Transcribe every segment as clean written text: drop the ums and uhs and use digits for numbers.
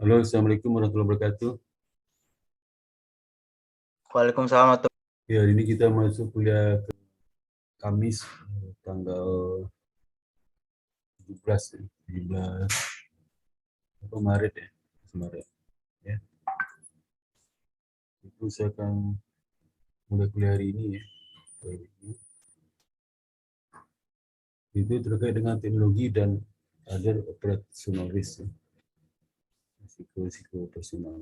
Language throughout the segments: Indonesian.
Halo, Assalamualaikum warahmatullahi wabarakatuh. Waalaikumsalam warahmatullahi Ya, hari ini kita masuk kuliah ke Kamis, tanggal 17, 17 apa, Maret ya, Maret. Ya, itu saya akan mulai kuliah hari ini ya. Itu terkait dengan teknologi dan other operational risk, ya. Risiko-risiko personal.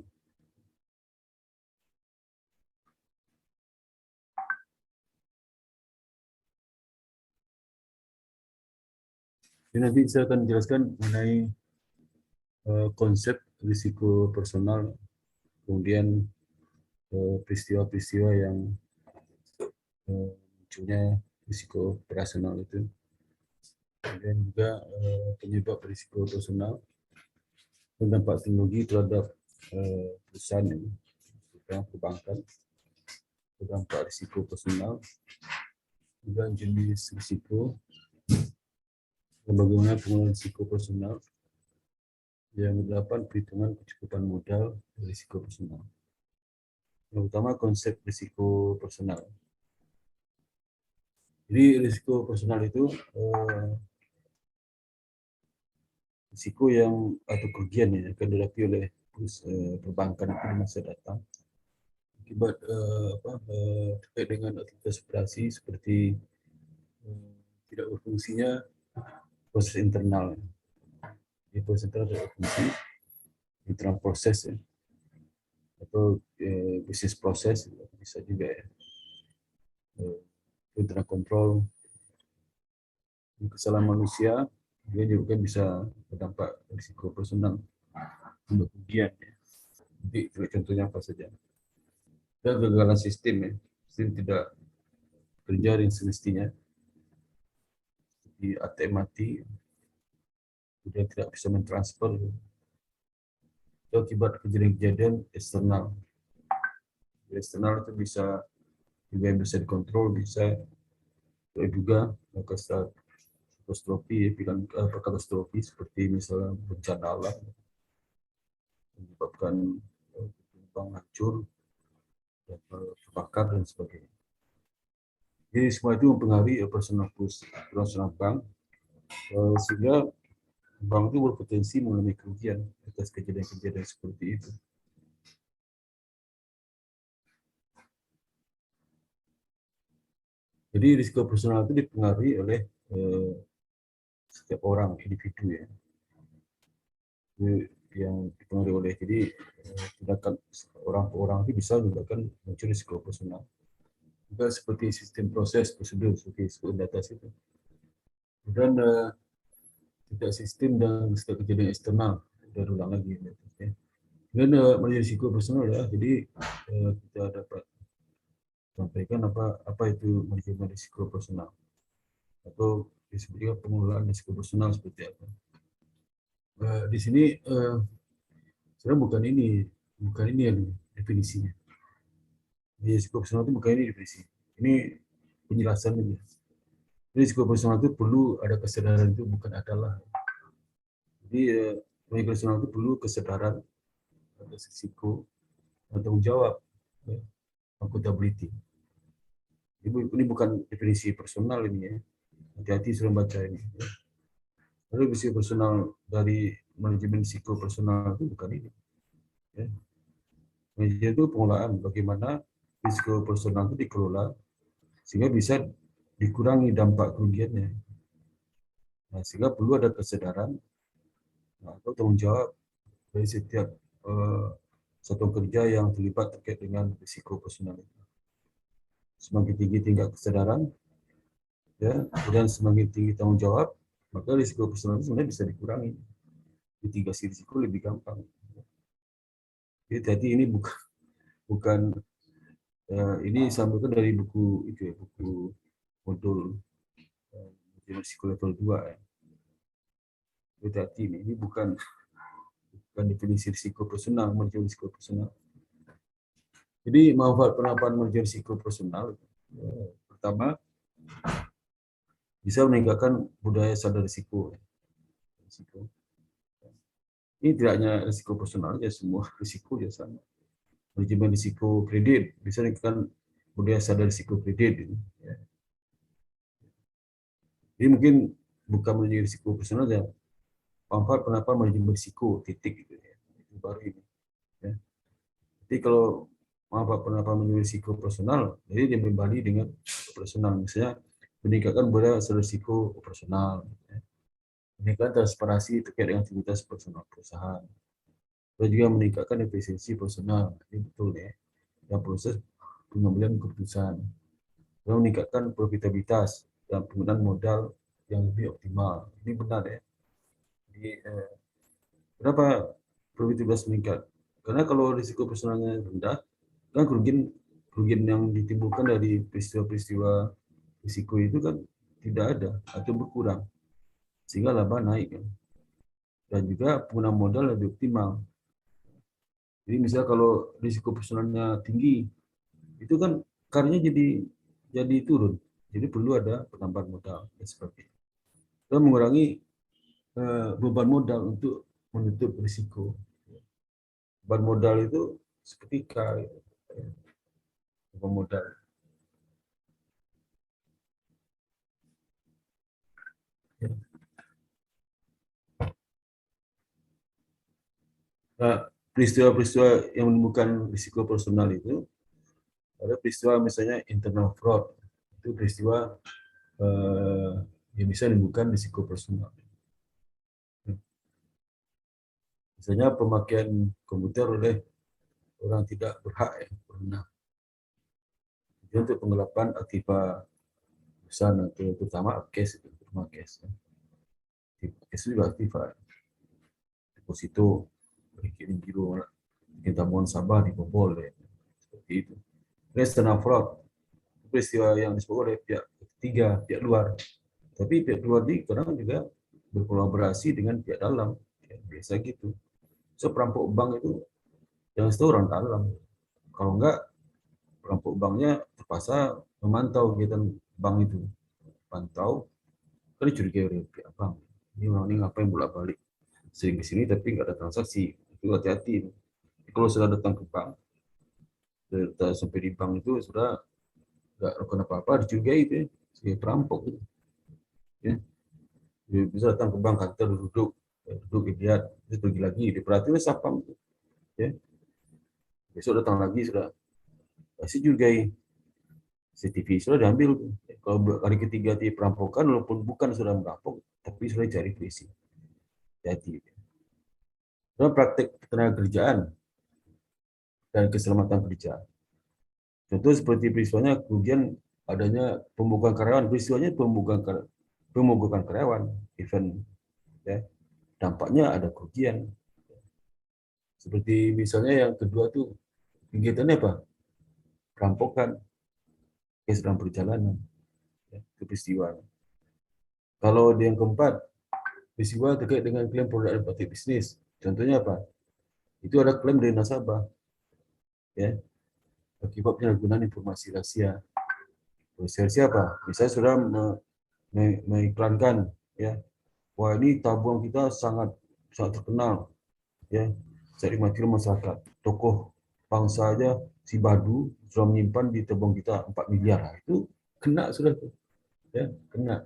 Jadi nanti saya akan jelaskan mengenai konsep risiko personal, kemudian peristiwa-peristiwa yang munculnya risiko operasional itu, kemudian juga penyebab risiko personal dan dampak teknologi terhadap perusahaan ini, perbankan, dampak risiko personal, juga jenis risiko, dan bagaimana penggunaan risiko personal. Yang kedelapan, perhitungan kecukupan modal risiko personal. Yang utama, konsep risiko personal. Jadi risiko personal itu risiko yang atau kerugian yang akan dihadapi oleh perbankan di masa datang akibat terkait dengan aktivitas operasi seperti tidak berfungsinya proses internal. Di proses internal tidak berfungsi, internal proses ya, atau bisnis proses bisa juga ya. Internal control, kesalahan manusia dia juga bisa berdampak risiko personal untuk kerugian ya. Jadi contohnya apa saja? Dan kegagalan sistem ya, sistem tidak kerja yang semestinya, di ATM mati, kemudian tidak bisa mentransfer, itu akibat kejadian-kejadian eksternal. Eksternal itu bisa juga yang bisa dikontrol, bisa juga katastrofi, pilihan katastrofi seperti misalnya bencana alam menyebabkan tumpang hancur, terbakar dan sebagainya. Jadi semua itu mempengaruhi operasional bank, sehingga bank itu berpotensi mengalami kerugian atas kejadian-kejadian seperti itu. Jadi risiko personal itu dipengaruhi oleh setiap orang, individu ya. Yang dipengaruhi oleh, jadi tindakan orang itu bisa menyebabkan muncul risiko personal. Juga seperti sistem proses prosedur seperti sebelum data itu. Dan tidak sistem dan setiap kejadian eksternal dan ulang lagi. Ya. Dan menjadi risiko personal ya. Jadi kita dapat sampaikan apa itu manajemen risiko personal atau disebutnya pengelolaan risiko personal seperti apa. Di sini sebenarnya bukan ini yang definisinya. Risiko personal itu bukan ini definisi. Ini penjelasan aja. Risiko personal itu perlu ada kesadaran, itu bukan adalah. Jadi risiko personal itu perlu kesadaran atas risiko dan tanggung jawab, ya, accountability. Ini bukan definisi personal ini ya. Hati-hati sebelum baca ini. Ya. Lalu risiko personal dari manajemen risiko personal itu bukan ini. Ya. Manajemen itu pengelolaan bagaimana risiko personal itu dikelola sehingga bisa dikurangi dampak kerugiannya. Nah, sehingga perlu ada kesadaran atau tanggung jawab dari setiap satuan kerja yang terlibat terkait dengan risiko personal itu. Semakin tinggi tingkat kesadaran, ya, dan semakin tinggi tanggung jawab, maka risiko personal itu sebenarnya bisa dikurangi. Mitigasi risiko lebih gampang. Jadi tadi ini bukan ini sampaikan dari buku itu ya, buku modul risiko level 2 ya. Jadi tadi ini bukan definisi risiko personal, manajemen risiko personal. Jadi manfaat penerapan manajemen risiko personal, pertama bisa meningkatkan budaya sadar risiko. Ini tidak hanya risiko personal, ya semua risiko ya sama. Manajemen risiko kredit, misalnya kan budaya sadar risiko kredit. Ya. Jadi mungkin bukan manajemen risiko personal ya, manfaat kenapa manajemen risiko titik gitu ya. Itu baru ini. Ya. Jadi kalau manfaat kenapa manajemen risiko personal, jadi dia kembali dengan operasional, misalnya meningkatkan budaya sadar risiko operasional, ya. Meningkatkan transparansi terkait dengan aktivitas personal perusahaan. Dan juga meningkatkan efisiensi personal, ini betul ya. Dan proses pengambilan keputusan, dan meningkatkan profitabilitas dan penggunaan modal yang lebih optimal. Ini benar ya. Jadi, kenapa profitabilitas meningkat? Karena kalau risiko personalnya rendah, kan kerugian yang ditimbulkan dari peristiwa-peristiwa risiko itu kan tidak ada atau berkurang, sehingga laba naik kan. Dan juga penggunaan modal lebih optimal. Jadi misalnya kalau risiko personalnya tinggi, itu kan karyanya jadi turun. Jadi perlu ada penambahan modal dan sebagainya. Dan mengurangi beban modal untuk menutup risiko. Beban modal itu seketika beban modal. Nah, peristiwa-peristiwa yang menimbulkan risiko personal itu ada peristiwa misalnya internal fraud, itu peristiwa yang bisa menimbulkan risiko personal. Misalnya pemakaian komputer oleh orang tidak berhak ya, berwenang. Untuk penggelapan aktiva perusahaan atau terutama cash itu, terutama cash. Cash juga aktiva, deposito, kirim giro, kita mohon sabar dibobol ya. Seperti itu. External fraud, peristiwa yang disebut oleh pihak ketiga, pihak luar. Tapi pihak luar ini kadang juga berkolaborasi dengan pihak dalam, ya, biasa gitu. So perampok bank itu yang itu orang dalam. Kalau enggak, perampok banknya terpaksa memantau kegiatan bank itu. Pantau, kan dicurigai oleh pihak bank. Ini orang ini ngapain bolak-balik sering ke sini tapi nggak ada transaksi. Itu hati-hati. Kalau sudah datang ke bank, sampai di bank itu sudah nggak lakukan apa-apa, dicurigai itu ya, sebagai perampok gitu. Ya. Bisa datang ke bank, kantor duduk lihat, terus pergi lagi, diperhatiin sapam, ya. Besok datang lagi sudah pasti curigai, CCTV sudah diambil. Kalau hari ketiga di perampokan, walaupun bukan sudah merampok, tapi sudah cari polisi. Jadi, dalam praktek ketenaga kerjaan dan keselamatan kerja. Contoh seperti peristiwanya kerugian adanya pembukaan karyawan, peristiwanya pembukaan karyawan, event, ya. Dampaknya ada kerugian. Seperti misalnya yang kedua tuh kegiatannya apa? Perampokan, sedang perjalanan, ya, itu peristiwa. Kalau yang keempat, peristiwa terkait dengan klaim produk dan praktik bisnis. Contohnya apa? Itu ada klaim dari nasabah, ya, akibat penyalahgunaan informasi rahasia. Rahasia apa? Misalnya sudah mengiklankan, ya, wah ini tabung kita sangat terkenal, ya, saya dinikmati masyarakat. Tokoh bangsa aja si Badu sudah menyimpan di tabung kita 4 miliar. Nah, itu kena sudah, ya, kena,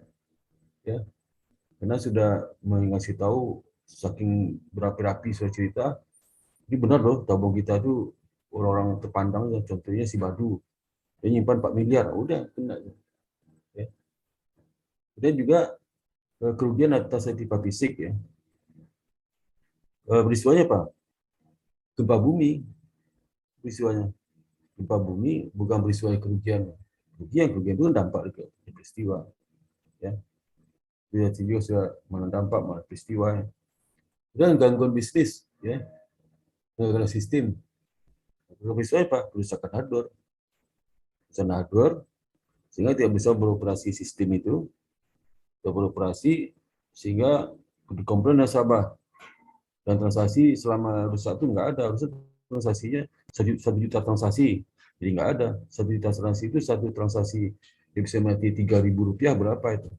ya, karena sudah mengasih tahu saking berapi-api sudah cerita, ini benar loh tabung kita itu orang-orang terpandang ya, contohnya si Badu, dia nyimpan 4 miliar, udah kena. Ya. Dan juga kerugian atas aktivitas fisik ya. Peristiwanya apa? Gempa bumi peristiwanya. Gempa bumi bukan peristiwa kerugian. Kerugian itu dampak dari peristiwa. Ya. Dia juga sudah dampak malah peristiwa. Dan gangguan bisnis, ya, gangguan sistem. Peristiwa apa? Kerusakan hardware. Kerusakan hardware sehingga tidak bisa beroperasi sistem itu, tidak beroperasi sehingga dikomplain nasabah. Dan transaksi selama rusak itu nggak ada, harusnya transaksinya 1 juta transaksi, jadi nggak ada. 1 juta transaksi itu satu transaksi dia bisa mati Rp3.000, berapa itu?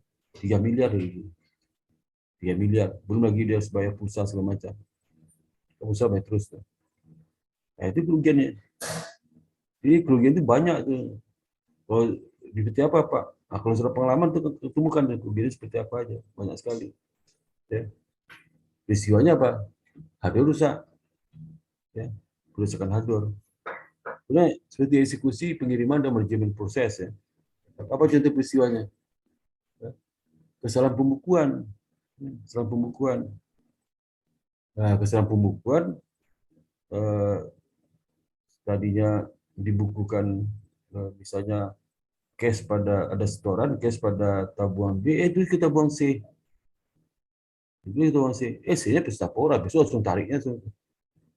3 miliar, 3 miliar, belum lagi dia harus bayar pulsa segala macam. usaha bayar terus tuh. Nah, itu kerugiannya. Jadi kerugian itu banyak tuh. Kalau seperti apa Pak? Nah, kalau sudah pengalaman tuh ketemukan kerugiannya seperti apa aja, banyak sekali. Ya. Peristiwanya apa? Hardware rusak, ya, kerusakan hardware. Kemudian seperti eksekusi, pengiriman dan manajemen proses ya. Apa contoh peristiwanya? Ya. Kesalahan pembukuan, kesalahan pembukuan. Nah, kesalahan pembukuan tadinya dibukukan misalnya cash pada ada setoran, cash pada tabungan B, itu kita buang C. Itu kita buang C. C-nya pestapora, besok langsung tariknya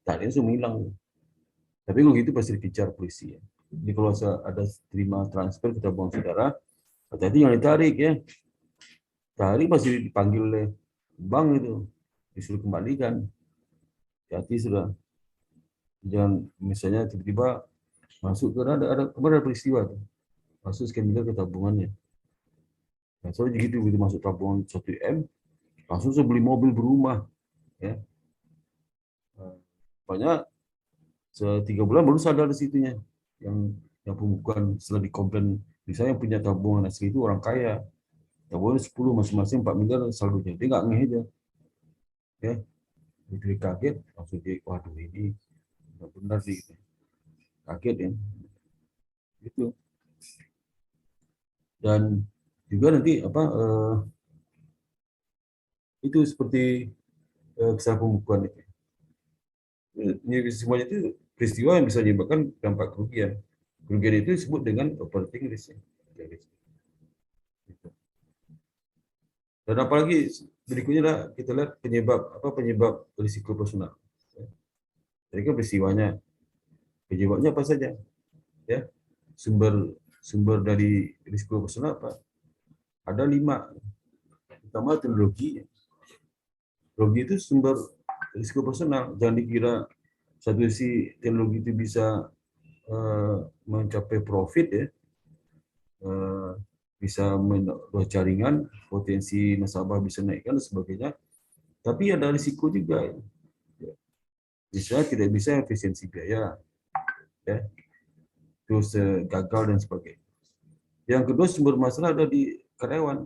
langsung hilang. Tapi kalau gitu pasti dikejar polisi ya. Jadi kalau ada terima transfer kita buang saudara, hati-hati jangan ditarik ya. Tarik pasti dipanggil oleh bank itu, disuruh kembalikan. Hati-hati sudah. Jangan misalnya tiba-tiba masuk ke ada peristiwa tuh. Masuk sekian miliar ke tabungannya. Nah, soalnya gitu begitu masuk tabungan 1 M, langsung saya beli mobil berumah ya. Banyak 3 bulan baru sadar di situnya yang pembukuan setelah dikomplain, misalnya yang punya tabungan asli itu orang kaya, tabungan 10 masing-masing 4 miliar saldonya, dia nggak ngeh aja ya, begitu kaget langsung dia waduh ini benar sih gitu. Kaget ya gitu. Dan juga nanti apa itu seperti kesalahan pembukuan itu. Ini semuanya itu peristiwa yang bisa menyebabkan dampak kerugian. Kerugian itu disebut dengan operating risk. Dan apalagi berikutnya kita lihat penyebab risiko operasional. Jadi kan peristiwanya, penyebabnya apa saja? Ya, sumber dari risiko operasional apa? Ada 5. Pertama teknologi. Teknologi itu sumber risiko operasional. Jangan dikira satu sisi teknologi itu bisa mencapai profit ya, bisa menambah jaringan, potensi nasabah bisa naikkan dan sebagainya. Tapi ada risiko juga. Ya. Bisa tidak bisa efisiensi biaya, ya. Terus gagal dan sebagainya. Yang kedua sumber masalah ada di karyawan.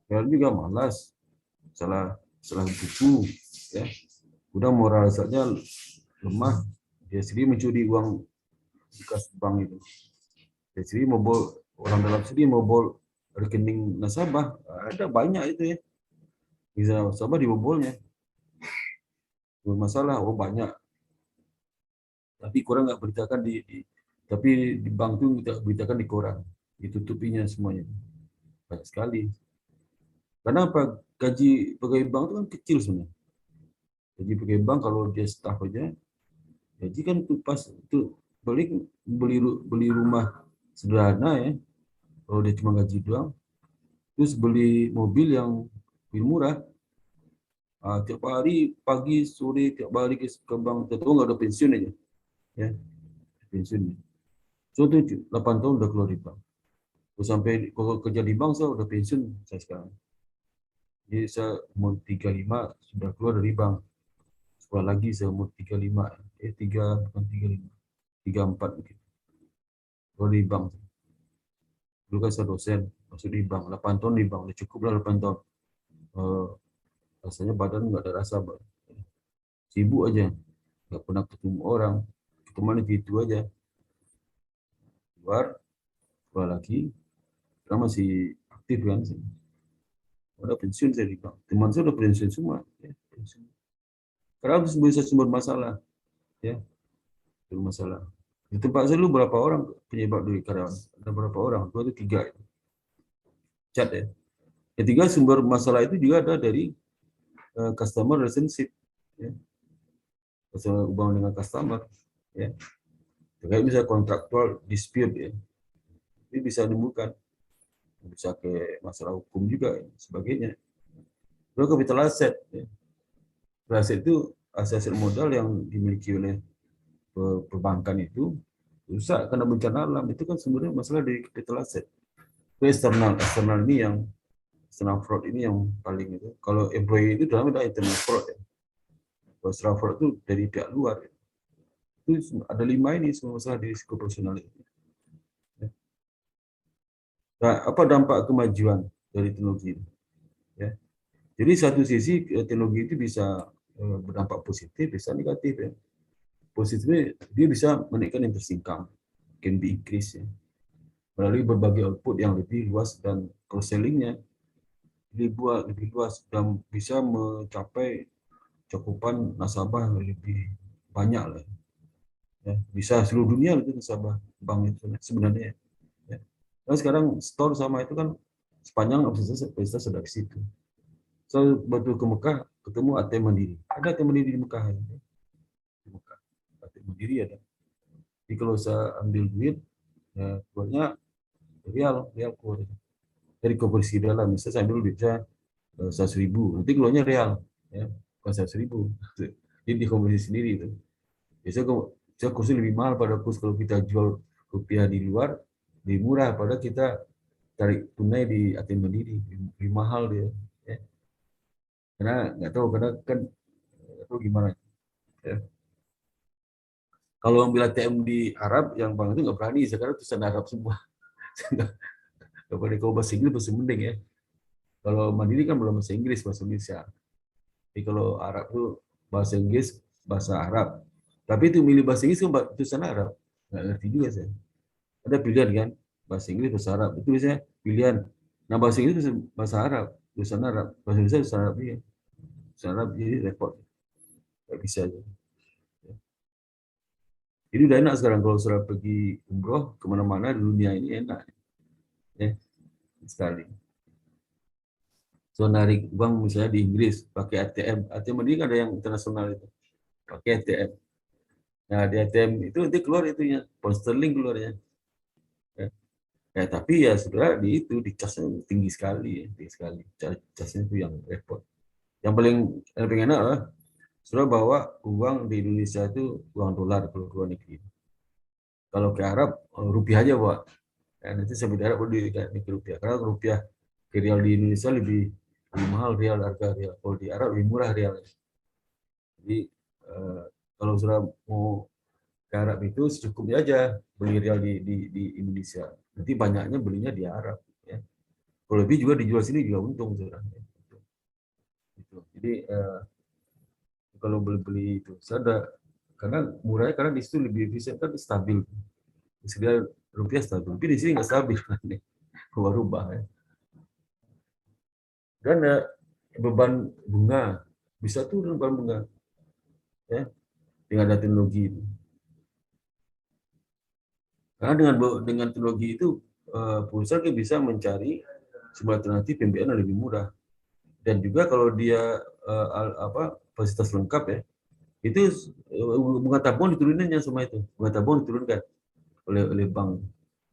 Karyawan juga malas, salah buku, ya. Udah moralitasnya lemah, dia sendiri mencuri uang bekas bank itu. Dia sendiri membobol orang dalam sendiri membobol rekening nasabah, ada banyak itu ya. Bisa nasabah dibobolnya. Bermasalah, oh banyak. Tapi kurang nggak beritakan tapi di bank itu beritakan di koran, ditutupinya semuanya. Banyak sekali. Karena apa? Gaji pegawai bank itu kan kecil sebenarnya. Gaji pegawai bank kalau dia staff aja, gaji kan itu pas itu beli rumah sederhana ya. Kalau dia cuma gaji doang, terus beli mobil yang lebih murah. Tiap hari pagi sore tiap hari ke bank, tahu nggak ada pensiun aja, ya pensiun. So itu 8 tahun udah keluar di bank. Sampai kalau kerja di bank saya udah pensiun saya sekarang. Jadi saya umur 35 sudah keluar dari bank. Sekolah lagi saya umur 35, bukan 35, 34 mungkin. Keluar di bank. Dulu kan saya dosen, masuk di bank, 8 tahun di bank, udah cukup lah 8 tahun. Rasanya badan nggak ada rasa, sibuk aja, nggak pernah ketemu orang, ketemu gitu aja. Keluar, keluar lagi, sekarang masih aktif kan. Udah pensiun saya di bank. Teman saya udah pensiun semua. Ya, pensiun. Karena harus bisa sumber masalah. Ya, sumber masalah. Di tempat saya dulu berapa orang penyebab dari karyawan? Ada berapa orang? 2 atau 3. Cat ya. Ketiga sumber masalah itu juga ada dari customer relationship. Ya. Masalah hubungan dengan customer. Ya. Terkait bisa kontraktual dispute ya. Ini bisa ditemukan. Bisa ke masalah hukum juga ya, sebagainya. Lalu capital asset. Ya. Aset itu aset modal yang dimiliki oleh perbankan itu rusak karena bencana alam, itu kan sebenarnya masalah dari capital asset. Eksternal ini yang external fraud ini yang paling itu. Kalau employee itu dalamnya ada internal fraud ya. Stratford itu dari pihak luar. Itu ada 5 ini semua masalah di risiko profesional itu. Nah, apa dampak kemajuan dari teknologi ini? Ya. Jadi satu sisi teknologi itu bisa berdampak positif, bisa negatif. Ya. Positifnya dia bisa menaikkan interest income, can be increase ya, melalui berbagai output yang lebih luas dan cross-selling-nya lebih luas dan bisa mencapai cakupan nasabah yang lebih banyak lah. Ya. Bisa seluruh dunia itu nasabah bank itu sebenarnya. Ya. Dan sekarang store sama itu kan sepanjang bisa sudah ke situ. So, betul ke Mekah ketemu ATM Mandiri. Ada ATM Mandiri di Mekah. Ya. Di Mekah. ATM Mandiri ada. Jadi kalau saya ambil duit, ya, keluarnya real keluar. Dari konversi dalam, misalnya saya ambil duit saya 100.000, nanti keluarnya real, ya, bukan 100.000. Jadi dikonversi sendiri itu. Biasanya saya kursnya lebih mahal pada kurs kalau kita jual rupiah di luar, lebih murah pada kita tarik tunai di ATM Mandiri, lebih mahal dia. Ya. Karena nggak tahu, karena kan nggak tahu gimana. Ya. Kalau ambil ATM di Arab, yang bank itu nggak berani, sekarang tulisan Arab semua. Kalau bahasa Inggris masih mending ya. Kalau Mandiri kan belum bahasa Inggris, bahasa Indonesia. Jadi kalau Arab itu bahasa Inggris, bahasa Arab. Tapi itu milih bahasa Inggris kan tulisan Arab. Nggak ngerti juga saya. Ada pilihan kan, bahasa Inggris, bahasa Arab. Itu biasanya pilihan. Nah bahasa Inggris bahasa Arab, tulisan Arab. Bahasa Indonesia bahasa Arab ya. Bahasa Arab jadi repot. Nggak bisa. Jadi udah enak sekarang kalau sudah pergi umroh kemana-mana di dunia ini enak. Ya, sekali. So narik uang misalnya di Inggris pakai ATM ini ada yang internasional itu pakai ATM. Nah di ATM itu nanti keluar itunya pound sterling keluarnya. Ya. Ya, tapi ya sudah di itu di casnya tinggi sekali ya, tinggi sekali. Casnya itu yang repot. Yang paling enak lah sudah bawa uang di Indonesia itu uang dolar kalau ke luar negeri. Kalau ke Arab rupiah aja Pak. Ya, nanti saya berharap di rupiah karena rupiah ke rial di Indonesia lebih mahal rial, harga rial. Kalau di Arab lebih murah rial. Jadi kalau sudah mau ke Arab itu secukupnya aja beli rial di Indonesia. Nanti banyaknya belinya di Arab. Ya. Kalau lebih juga dijual sini juga untung. Sudah. Gitu. Jadi kalau beli itu, saya ada karena murahnya karena di situ lebih efisien kan stabil. Sedia rupiah stabil, tapi di sini nggak stabil. Rubah-rubah ya. Dan beban bunga bisa turun beban bunga ya dengan ada teknologi itu. Karena dengan teknologi itu perusahaan bisa mencari sebuah alternatif pembiayaan yang lebih murah. Dan juga kalau dia fasilitas lengkap ya, itu bunga tabungan dituruninnya semua itu. Bunga tabungan diturunkan oleh bank.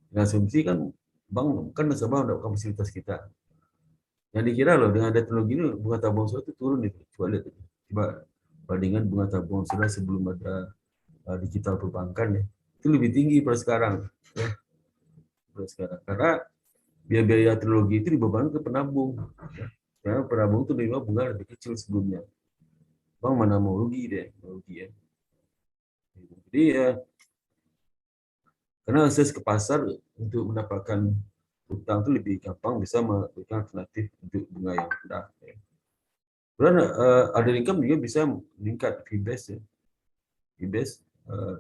Dengan asumsi kan bank kan nasabah mendapatkan fasilitas kita. Yang dikira loh dengan ada teknologi ini bunga tabungan sudah itu turun itu. Coba lihat itu. Coba bandingkan bunga tabungan sudah sebelum ada digital perbankan ya. Itu lebih tinggi pada sekarang. Ya. Pada sekarang. Karena biaya teknologi itu dibebankan ke penabung. Ya. Karena penabung itu menerima bunga lebih kecil sebelumnya. Bank mana mau rugi deh, rugi ya. Jadi ya, karena akses ke pasar untuk mendapatkan utang itu lebih gampang, bisa memberikan alternatif untuk bunga yang rendah. Ya. Kemudian ada income juga bisa meningkat fee base ya. Fee base,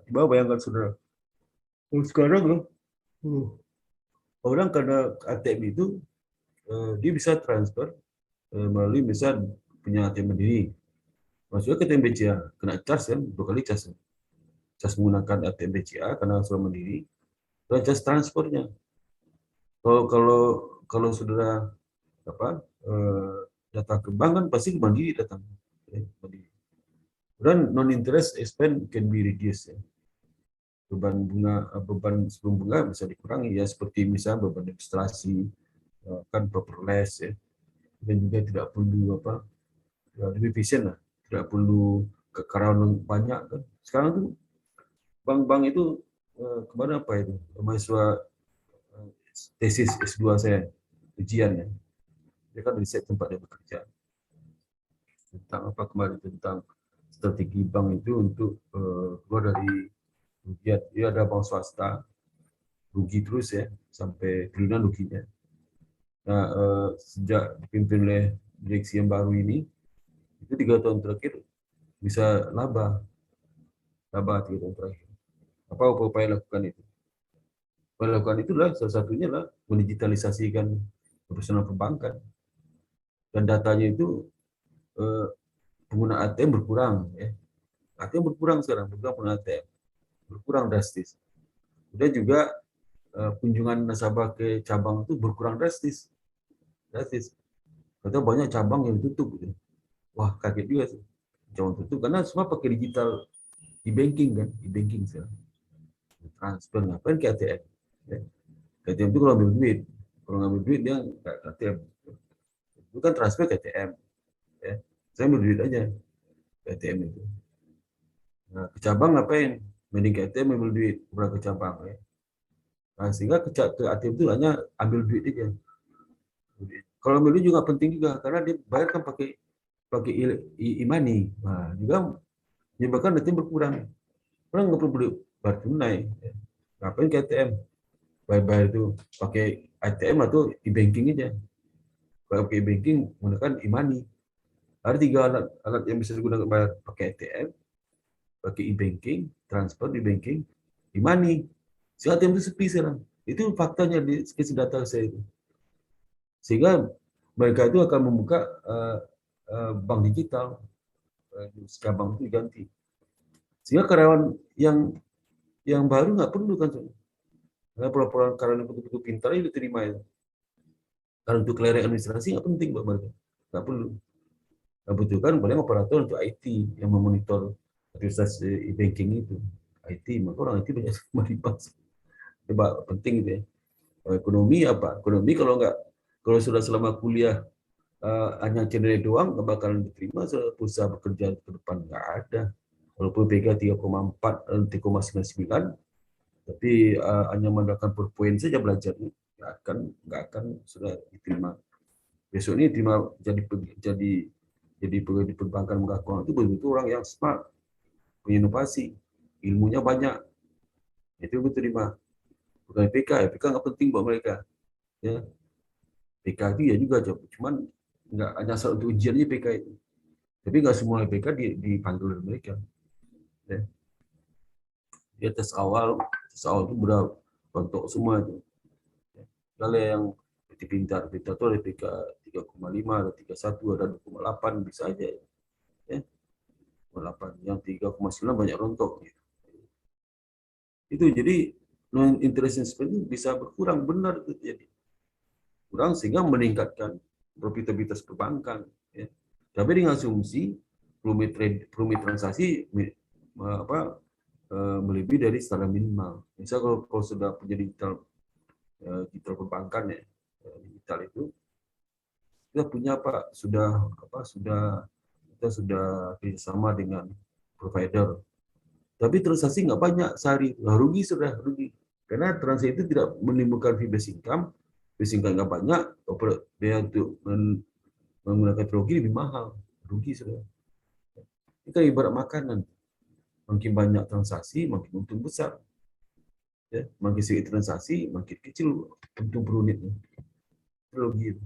coba bayangkan saudara. Sekarang loh, orang karena ATM itu dia bisa transfer melalui misal punya ATM Mandiri. Maksudnya ke ATM BCA, kena charge kan, 2 kali charge. Charge menggunakan ATM BCA karena sudah mandiri, dan charge transfernya. Kalau saudara datang ke bank kan pasti ke Mandiri datang. Mandiri. Dan non interest expense can be reduced ya. Beban sebelum bunga bisa dikurangi ya, seperti misalnya beban administrasi kan paperless ya, dan juga tidak perlu ya, lebih efisien lah, tidak perlu kekarauan banyak kan. Sekarang tuh bank-bank itu kemana apa itu mahasiswa tesis S2 saya ujian ya, dia kan riset tempat dia bekerja tentang apa kemarin tentang strategi bank itu untuk keluar dari rugian. Dia ada bank swasta rugi terus ya, sampai triliunan ruginya. Nah, sejak dipimpin oleh direksi yang baru ini, itu 3 tahun terakhir bisa laba 3 tahun terakhir. Apa upaya lakukan itu? Upaya lakukan itulah salah satunya lah mendigitalisasikan profesional perbankan, dan datanya itu pengguna ATM berkurang ya. ATM berkurang sekarang, pengguna ATM berkurang drastis. Kemudian juga kunjungan nasabah ke cabang itu berkurang drastis. Atau banyak cabang yang tutup gitu. Wah, kaget juga sih. Cabang tutup karena semua pakai digital, e-banking kan, e-banking sekarang. Transfer ngapain ke ATM? Ya. Ke ATM itu kalau ambil duit, kalau ngambil duit dia nggak ke ATM. Itu kan transfer ke ATM. Ya. Saya ambil duit aja ke ATM itu. Nah, ke cabang ngapain? Mending ke ATM ambil duit, bukan ke cabang. Ya. Nah, sehingga ke ATM itu hanya ambil duit aja. Kalau ambil duit juga penting juga, karena dia bayar kan pakai e-money. Nah, juga menyebabkan ATM berkurang. Orang nggak perlu bayar tunai. Ya. Ngapain ke ATM? Bayar itu pakai ATM atau e-banking aja. Kalau pakai e-banking menggunakan e-money. Ada 3 alat yang bisa digunakan bayar, pakai ATM, pakai e-banking, transfer e-banking, e-money. Si ATM itu sepi sekarang. Itu faktanya di sketch data saya itu. Sehingga mereka itu akan membuka bank digital, cabang itu diganti. Sehingga karyawan yang baru nggak perlu kan, karena pura-pura karyawan yang betul-betul pintar itu diterima itu. Kalau untuk clearing administrasi nggak penting buat mereka, nggak perlu. Yang butuhkan paling operator untuk IT yang memonitor aktivitas e-banking itu. IT, maka orang IT banyak semua dibahas. Coba penting itu ya. Ekonomi apa? Ekonomi kalau sudah selama kuliah hanya cenderung doang nggak bakalan diterima usaha bekerja ke depan, nggak ada. Walaupun PK 3,4 3,99 tapi hanya mengandalkan per poin saja belajarnya nggak akan sudah diterima. Besok ini terima jadi pegawai di perbankan mengaku itu betul orang yang smart, punya inovasi, ilmunya banyak, itu betul diterima. Bukan PK, PK nggak penting buat mereka. Ya, PK itu ya juga, cuman nggak hanya asal untuk ujiannya PK itu. Tapi nggak semua PK dipanggil oleh mereka. Ya. Dia tes awal itu berapa untuk semua itu. Kalau yang pintar itu ada PK 3,5, ada 3,1, ada 2,8 bisa aja. Ya. 2,8, yang 3,9 banyak rontok. Itu jadi non interest itu bisa berkurang, benar itu jadi kurang, sehingga meningkatkan profitabilitas perbankan. Ya. Tapi dengan asumsi volume transaksi melebihi dari standar minimal. Misal kalau sudah punya digital perbankan ya, digital itu kita punya kita sudah kerjasama dengan provider. Tapi transaksi nggak banyak sehari, rugi karena transaksi itu tidak menimbulkan fee based income nggak banyak, dia untuk menggunakan teknologi lebih mahal, rugi sudah. Itu ibarat makanan, makin banyak transaksi makin untung besar, ya, makin sedikit transaksi makin kecil untung per unitnya. Teknologi itu.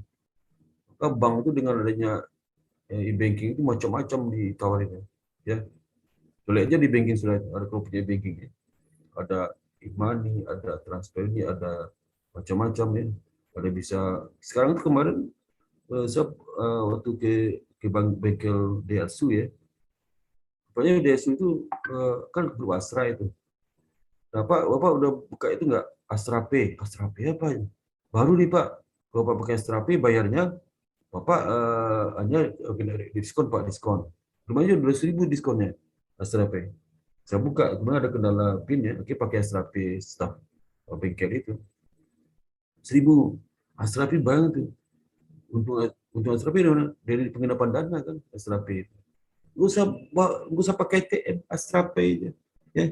Maka bank itu dengan adanya e-banking itu macam-macam ditawarin, ya. Boleh aja di banking sudah ada, kalau punya banking ya. Ada e-money, ada transfer ini, ada macam-macam ya. Ada bisa sekarang itu kemarin waktu ke bank bengkel DSU ya. Pokoknya DSU itu kan grup Astra itu. Nah, Bapak udah buka itu nggak? Astra Pay apa ya? Baru nih Pak. Kalau Pak pakai Astra Pay bayarnya Bapak hanya diskon Pak, diskon. Lumayan 12.000 diskonnya Astra Pay. Saya buka, kemudian ada kendala PIN ya, oke pakai Astra Pay staff bengkel itu. 1.000 Astra Pay banget tuh. Untuk Astra Pay dari penginapan dana kan Astra Pay. Nggak usah pakai ATM, Astra Pay ya.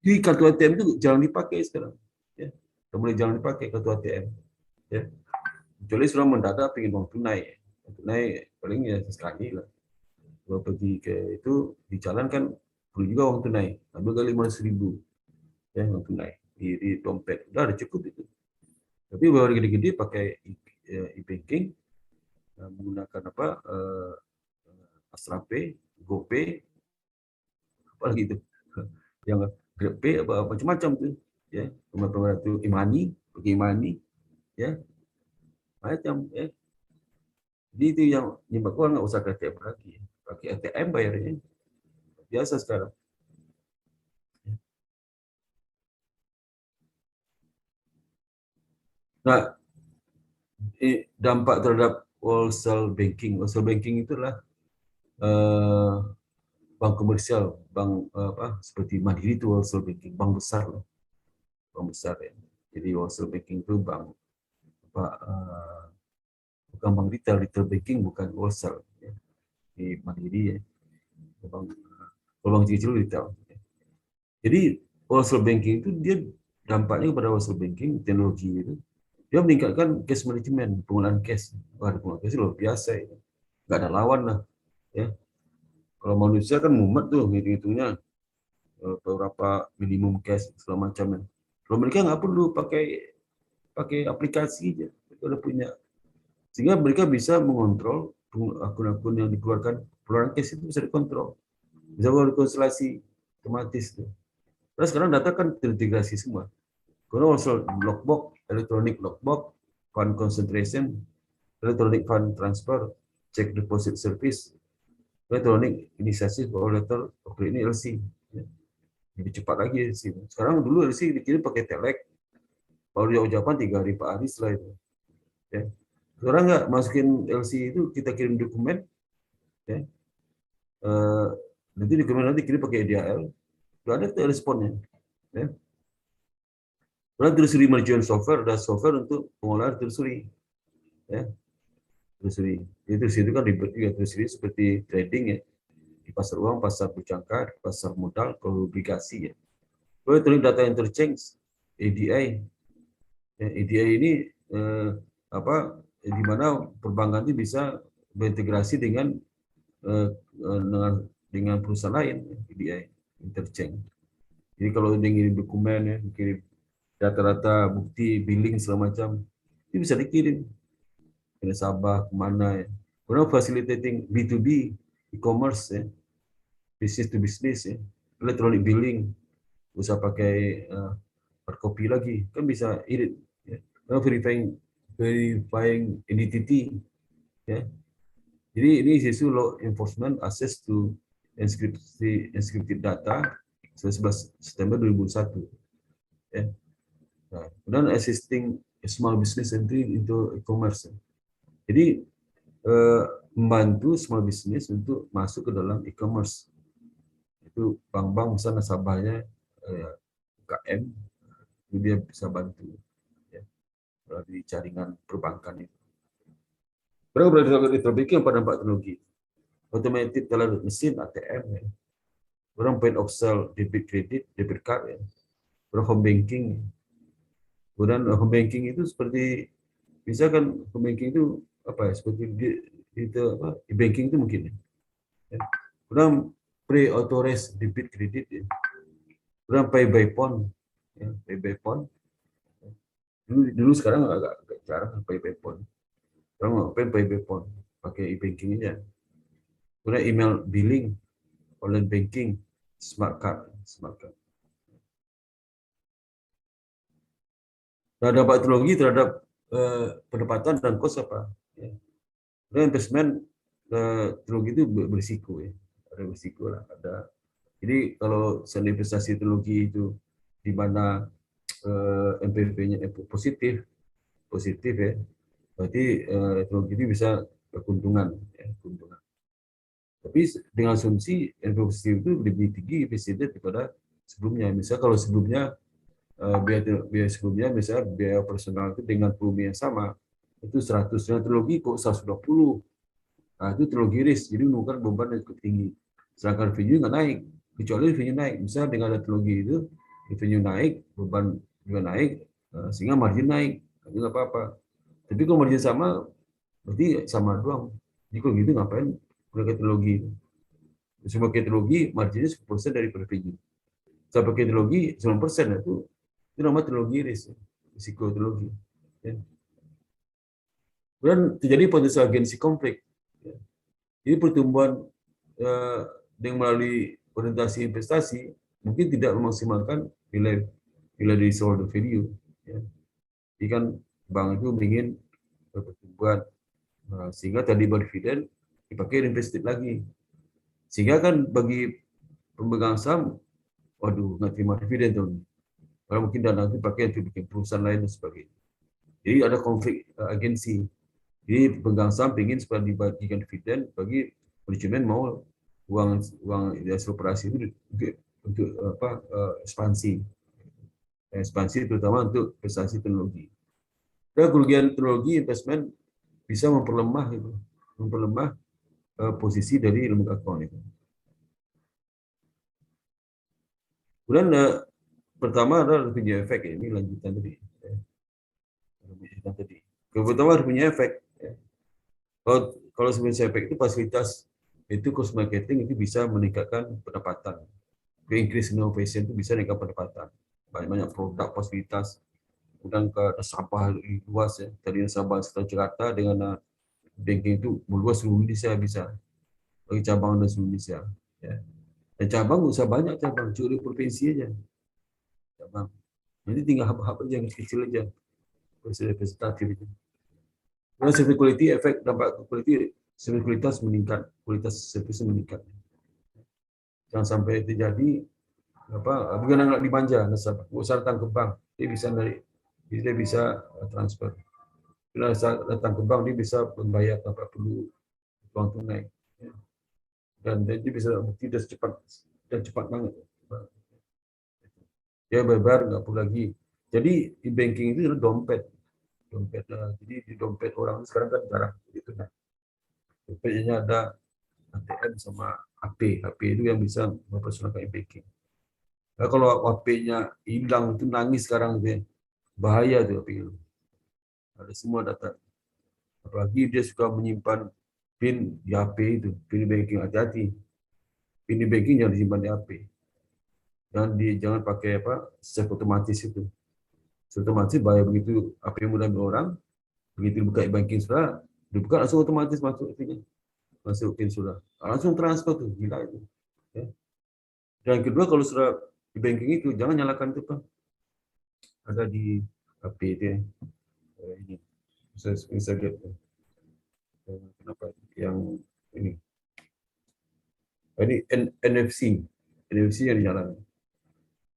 Jadi kartu ATM itu jangan dipakai sekarang. Ya. Boleh jangan dipakai kartu ATM. Ya. Kecuali sudah mendadak pengen uang tunai. Tunai paling ya sekali lah. Kalau pergi ke itu di jalan kan perlu juga uang tunai, ambil kali 500.000 ya uang tunai di dompet, udah ada cukup itu. Tapi baru gede-gede pakai e-banking, menggunakan apa Astrape, GoPay, apalagi itu yang GrabPay apa macam-macam tuh ya, teman-teman itu e-money, pakai e-money ya macam ya. Jadi itu yang nyebabkan orang nggak usah ke ATM lagi, pakai ATM bayarnya biasa sekarang. Nah, dampak terhadap wholesale banking itulah bank komersial, bank apa seperti Mandiri itu wholesale banking, bank besar lah, bank besar ya. Jadi wholesale banking itu bank apa bukan bank retail banking bukan wholesale ya. Di Mandiri ya, bank kalau bank kecil retail. Jadi wholesale banking itu dia dampaknya kepada wholesale banking teknologi itu dia meningkatkan cash management, penggunaan cash. Wah, penggunaan cash luar biasa itu. Nggak ada lawan lah ya. Kalau manusia kan mumet tuh hitungnya beberapa minimum cash segala macamnya. Kalau mereka nggak perlu pakai pakai aplikasi aja, mereka udah punya. Sehingga mereka bisa mengontrol akun-akun yang dikeluarkan, pengeluaran cash itu bisa dikontrol, bisa berkonsultasi otomatis tuh. Terus sekarang data kan terintegrasi semua. Kalau also logbook, electronic logbook, fund concentration, electronic fund transfer, check deposit service, electronic inisiasi letter, oke ini LC. Lebih cepat lagi LC. Sekarang dulu LC dikirim pakai telek, baru di ucapan 3 hari 4 hari setelah itu. Ya. Sekarang nggak masukin LC itu kita kirim dokumen, ya. Nanti dokumen nanti kirim pakai DHL, nggak ada responnya. Ya. Lalu telusuri merchant software, ada software untuk pengolahan telusuri. Ya. Telusuri. Itu kan ribet juga telusuri seperti trading ya. Di pasar uang, pasar berjangka, pasar modal, kalau obligasi ya. Lalu tulis data interchange, ADI. Ya, ADI ini apa? Di mana perbankan itu bisa berintegrasi dengan dengan perusahaan lain, ADI, interchange. Jadi kalau dia ngirim dokumen ya, kirim data-data bukti billing segala macam, itu bisa dikirim ke nasabah kemana ya. Kemudian facilitating B2B e-commerce ya, business to business ya, electronic billing, usah pakai hard copy lagi, kan bisa edit ya. Verifying identity ya. Jadi ini isu law enforcement access to encrypted data 11 September 2001 ya. Nah, kemudian assisting small business entry into e-commerce. Jadi membantu small business untuk masuk ke dalam e-commerce. Itu bank-bank misalnya nasabahnya UKM, itu dia bisa bantu ya, di jaringan perbankan itu. Berapa berarti terbikin pada dampak teknologi? Automated teller mesin ATM ya. Orang point of sale debit kredit, debit card ya. Orang home banking. Kemudian home banking itu seperti misalkan home banking itu apa ya? Seperti itu apa? E-banking itu mungkin ya. Kemudian pre-authorized debit kredit ya. Kemudian pay by phone ya, pay by phone. Dulu sekarang agak jarang pay by phone. Sekarang ngapain pay by phone? Pakai e-banking aja. Kemudian email billing, online banking, smart card. Nah, dampak teknologi terhadap pendapatan dan kos apa? Ya. Nah, investment teknologi itu berisiko ya, ada berisiko lah. Ada. Jadi kalau investasi teknologi itu di mana NPV-nya positif ya, berarti teknologi itu bisa keuntungan, ya, keuntungan. Tapi dengan asumsi NPV positif itu lebih tinggi efisiennya daripada sebelumnya. Misal kalau sebelumnya biaya sebelumnya misalnya biaya personal itu dengan volume yang sama itu 100, dengan teknologi kok 120. Nah, itu teknologi risk, jadi menimbulkan beban yang cukup tinggi. Sedangkan revenue nggak naik, kecuali revenue naik. Misalnya dengan ada teknologi itu, revenue naik, beban juga naik, sehingga margin naik, itu nggak apa-apa. Tapi kalau margin sama, berarti sama doang. Jadi kalau gitu ngapain pakai teknologi? Semua teknologi marginnya 10% dari revenue. Saya pakai teknologi 9%, itu nama teknologi risiko teknologi. Ya. Kemudian terjadi potensial agensi konflik. Ya. Jadi pertumbuhan dengan melalui orientasi investasi mungkin tidak memaksimalkan nilai dari shareholder value. Ya. Jadi kan bank itu ingin pertumbuhan, sehingga tadi dividen dipakai invested lagi. Sehingga kan bagi pemegang saham, waduh nggak terima dividen tuh. Kalau mungkin dana itu dipakai untuk bikin perusahaan lain dan sebagainya. Jadi ada konflik agensi. Jadi pemegang saham ingin supaya dibagikan dividen, bagi manajemen mau uang hasil operasi itu untuk ekspansi terutama untuk investasi teknologi. Dan kerugian teknologi investment bisa memperlemah posisi dari lembaga keuangan itu. Kemudian pertama adalah punya efek, ini lanjutan tadi. Pertama punya efek. Kalau sebenarnya efek itu fasilitas itu cost marketing itu bisa meningkatkan pendapatan. Increase innovation itu bisa meningkatkan pendapatan. Banyak produk fasilitas, kemudian ke nasabah luas ya. Tadi nasabah sekitar Jakarta dengan banking itu meluas seluruh Indonesia bisa. Bagi cabang dan seluruh Indonesia. Ya. Dan cabang nggak usah banyak cabang, curi provinsi aja. Cabang. Jadi tinggal hub-hub aja yang kecil aja. Representatif itu. Karena service quality, efek dampak quality, service kualitas meningkat, kualitas service meningkat. Jangan sampai terjadi bukan nggak dimanja nasabah, usaha datang ke bank, dia bisa transfer. Bila datang ke bank, dia bisa membayar tanpa perlu uang tunai. Dan dia bisa bukti dan cepat banget. Dia bayar nggak perlu lagi. Jadi di banking itu adalah dompet. Jadi di dompet orang sekarang kan jarang gitu. Dompetnya ada ATM sama HP. HP itu yang bisa mempersoalkan banking. Nah, kalau HP-nya hilang itu nangis sekarang tuh, bahaya tuh HP itu. Ada semua data. Apalagi dia suka menyimpan PIN di HP itu, PIN banking, hati-hati. PIN di banking jangan disimpan di HP. Jangan pakai save otomatis itu. Otomatis bahaya, begitu HP mudah orang, begitu buka banking sudah, dibuka langsung otomatis masuk PIN sudah. Langsung transfer tuh, gila itu. Ya. Dan kedua, kalau sudah di banking itu jangan nyalakan itu ada di HP itu ya. Ini saya lihat kenapa yang ini NFC yang dinyalakan.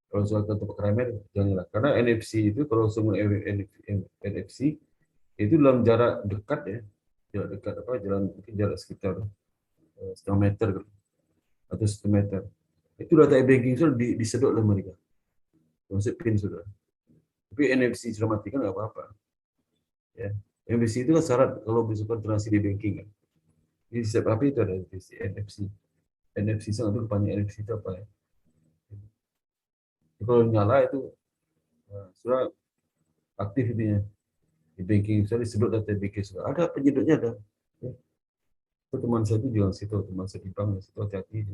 Kalau soal tempat keramaian jangan nyalakan, karena NFC itu kalau semua NFC itu dalam jarak dekat ya, jarak sekitar setengah meter atau 1 meter, itu data e-banking sudah disedot oleh mereka, masuk PIN sudah. Tapi NFC sudah matikan nggak apa-apa. Ya. NFC itu kan syarat kalau misalkan transaksi di banking kan. Di setiap HP itu ada NFC. NFC sangat banyak. NFC itu apa ya? Kalau nyala itu sudah aktif intinya. Di banking sudah disebut data banking sudah ada, penyedotnya ada. Ya. Teman saya itu juga situ, teman saya di bank situ, hati-hati.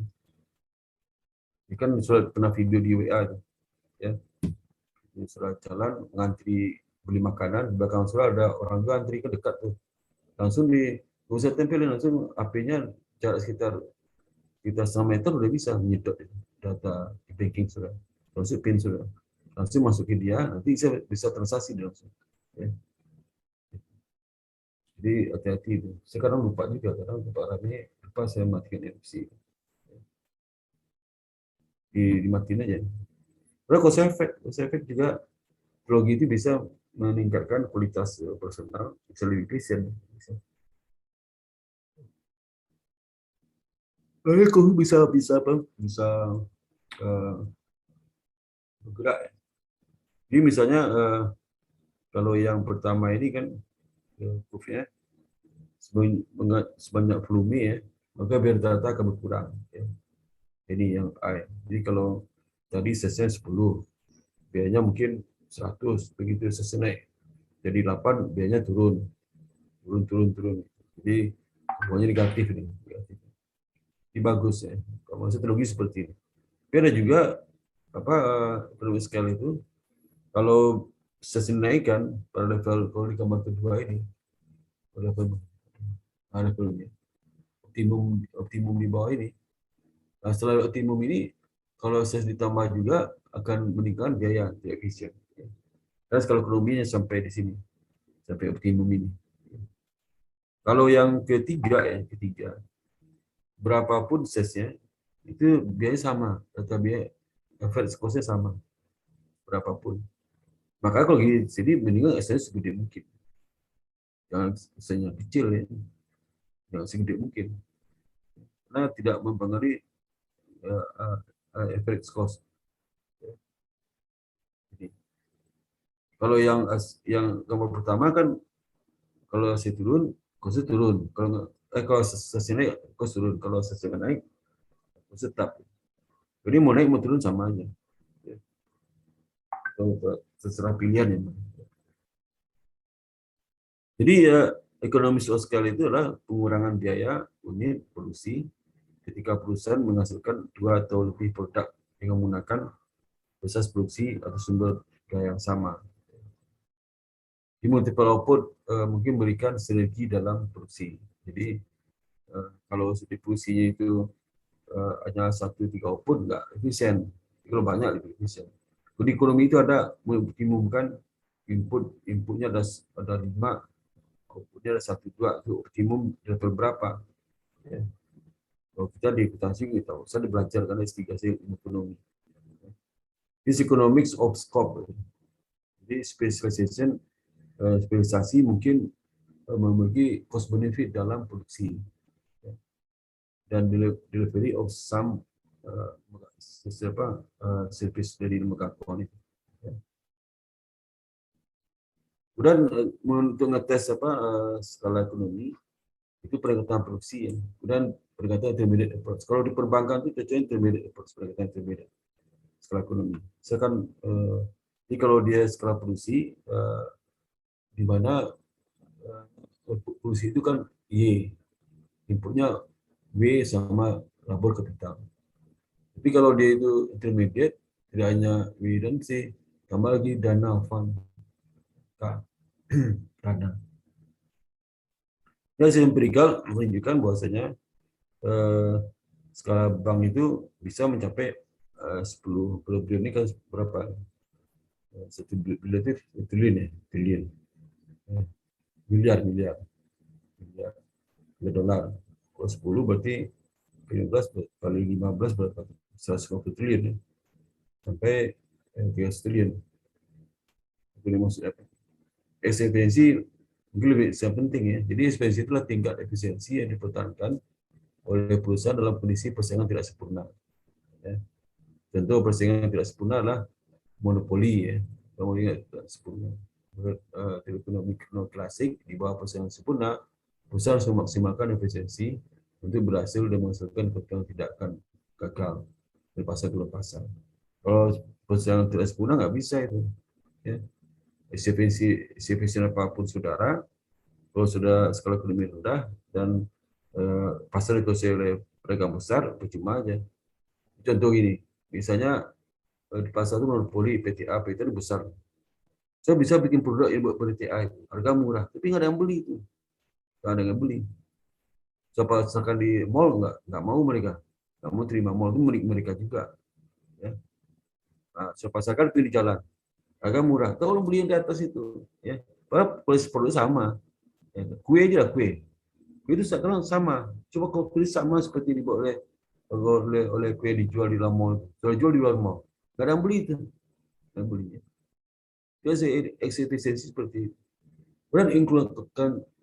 Ini kan sudah pernah video di WA itu. Ya. Sudah jalan ngantri beli makanan, di belakang sudah ada orang juga antri ke dekat tuh. Langsung usah tempelin, langsung HP-nya jarak sekitar 1 meter udah bisa menyedot data di banking sudah, langsung PIN sudah, langsung masukin dia, nanti bisa transaksi langsung. Ya. Jadi hati-hati itu. Sekarang lupa juga, kadang lupa rame, lupa saya matikan NFC. Dimatiin aja. Lalu cost effect juga teknologi itu bisa meningkatkan kualitas personal, bisa lebih efisien. Lalu kok bisa bergerak. Jadi misalnya kalau yang pertama ini kan kurvanya sebanyak volume ya, maka biar data akan berkurang. Ya. Ini yang I. Jadi kalau tadi sesnya 10, biayanya mungkin 100, begitu sesnya naik jadi 8, biayanya turun. Jadi semuanya negatif ini. Ini bagus ya. Kalau teknologi seperti ini. Tapi ada juga apa economic scale itu kalau sesuaikan pada level kalau di gambar kedua ini level levelnya optimum di bawah ini. Nah, setelah optimum ini kalau ses ditambah juga akan meningkatkan biaya tidak efisien. Dan skala ekonominya sampai di sini sampai optimum ini. Kalau yang ketiga berapapun sesnya itu biaya sama atau biaya efek cost-nya sama berapapun. Maka kalau gini jadi mendingan SS segede mungkin. Jangan esnya kecil ya. Jangan segede mungkin. Karena tidak mempengaruhi efek cost. Jadi, kalau yang gambar pertama kan kalau saya turun, cost turun. Kalau sesi naik, cost turun. Kalau sesi naik, cost tetap. Jadi mau naik mau turun sama aja. Terserah pilihan ya. Jadi economies of scale itu adalah pengurangan biaya unit produksi ketika perusahaan menghasilkan 2 atau lebih produk dengan menggunakan proses produksi atau sumber daya yang sama. Di multiple output mungkin memberikan sinergi dalam produksi. Jadi kalau di produksinya itu hanya 1-3 output nggak efisien. Kalau banyak lebih efisien. Di ekonomi itu ada mengoptimumkan inputnya ada 5, outputnya ada 1-2 itu optimum level berapa. Ya. Kalau kita di akuntansi kita usah belajar karena S3 ekonomi. This economics of scope. Jadi spesialisasi mungkin memiliki cost benefit dalam produksi dan delivery of some service dari lembaga keuangan itu. Kemudian untuk ngetes skala ekonomi itu pendekatan produksi ya. Kemudian pendekatan intermediate approach. Kalau di perbankan itu contohnya intermediate approach, pendekatan intermediate skala ekonomi. Misalkan jadi kalau dia skala produksi di mana produksi itu kan Y, inputnya W sama labor kapital. Tapi kalau dia itu intermediate, tidak hanya W dan C, tambah lagi dana fund K, dana. Hasil empirikal menunjukkan bahwasanya skala bank itu bisa mencapai 10 triliun ini kan berapa? 1 triliun itu triliun ya, triliun. Miliar dolar. Kalau 10 berarti 15 kali 15 berapa? 150 triliun ya. Sampai 300 triliun. Ini maksud apa? Efisiensi mungkin lebih penting ya. Jadi efisiensi itulah tingkat efisiensi yang dipertahankan oleh perusahaan dalam kondisi persaingan tidak sempurna. Ya. Tentu persaingan tidak sempurna adalah monopoli ya. Kamu ingat tidak sempurna. Menurut ekonomi klasik di bawah persaingan sempurna, perusahaan harus memaksimalkan efisiensi untuk berhasil dan menghasilkan keuntungan tidak akan gagal dari pasar ke pasar. Kalau persaingan tidak sempurna nggak bisa itu. Ya. Efisiensi apapun saudara, kalau sudah skala ekonomi rendah dan pasar dikuasai oleh pedagang besar, percuma aja. Contoh gini, misalnya di pasar itu monopoli PTA itu besar. Saya bisa bikin produk yang buat PTA itu, harga murah, tapi nggak ada yang beli itu, nggak ada yang beli. Siapa misalkan di mall nggak mau mereka, nggak mau terima mall itu milik mereka juga. Ya. Nah, siapa misalkan pilih jalan, harga murah, kalau beli yang di atas itu, ya, padahal produk sama. Ya, kue aja lah kue itu sekarang sama. Coba kalau kue sama seperti dibuat oleh kue dijual di dalam mall, jual di luar mall, nggak ada yang beli itu, nggak yang belinya. Itu efisiensi seperti itu. Dan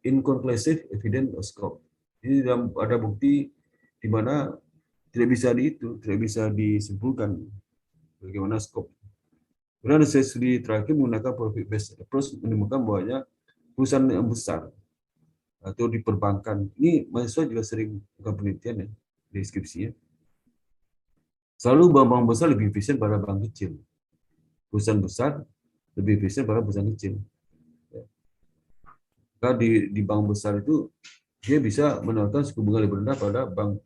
inconclusive evidence of scope. Jadi ada bukti di mana tidak bisa disimpulkan bagaimana scope. Kemudian studi terakhir menggunakan profit based approach menemukan bahwa perusahaan yang besar atau di perbankan ini mahasiswa juga sering melakukan penelitian ya di deskripsinya. Selalu bank-bank besar lebih efisien pada bank kecil. Perusahaan besar lebih efisien pada perusahaan kecil. Karena di bank besar itu dia bisa menawarkan suku bunga lebih rendah pada bank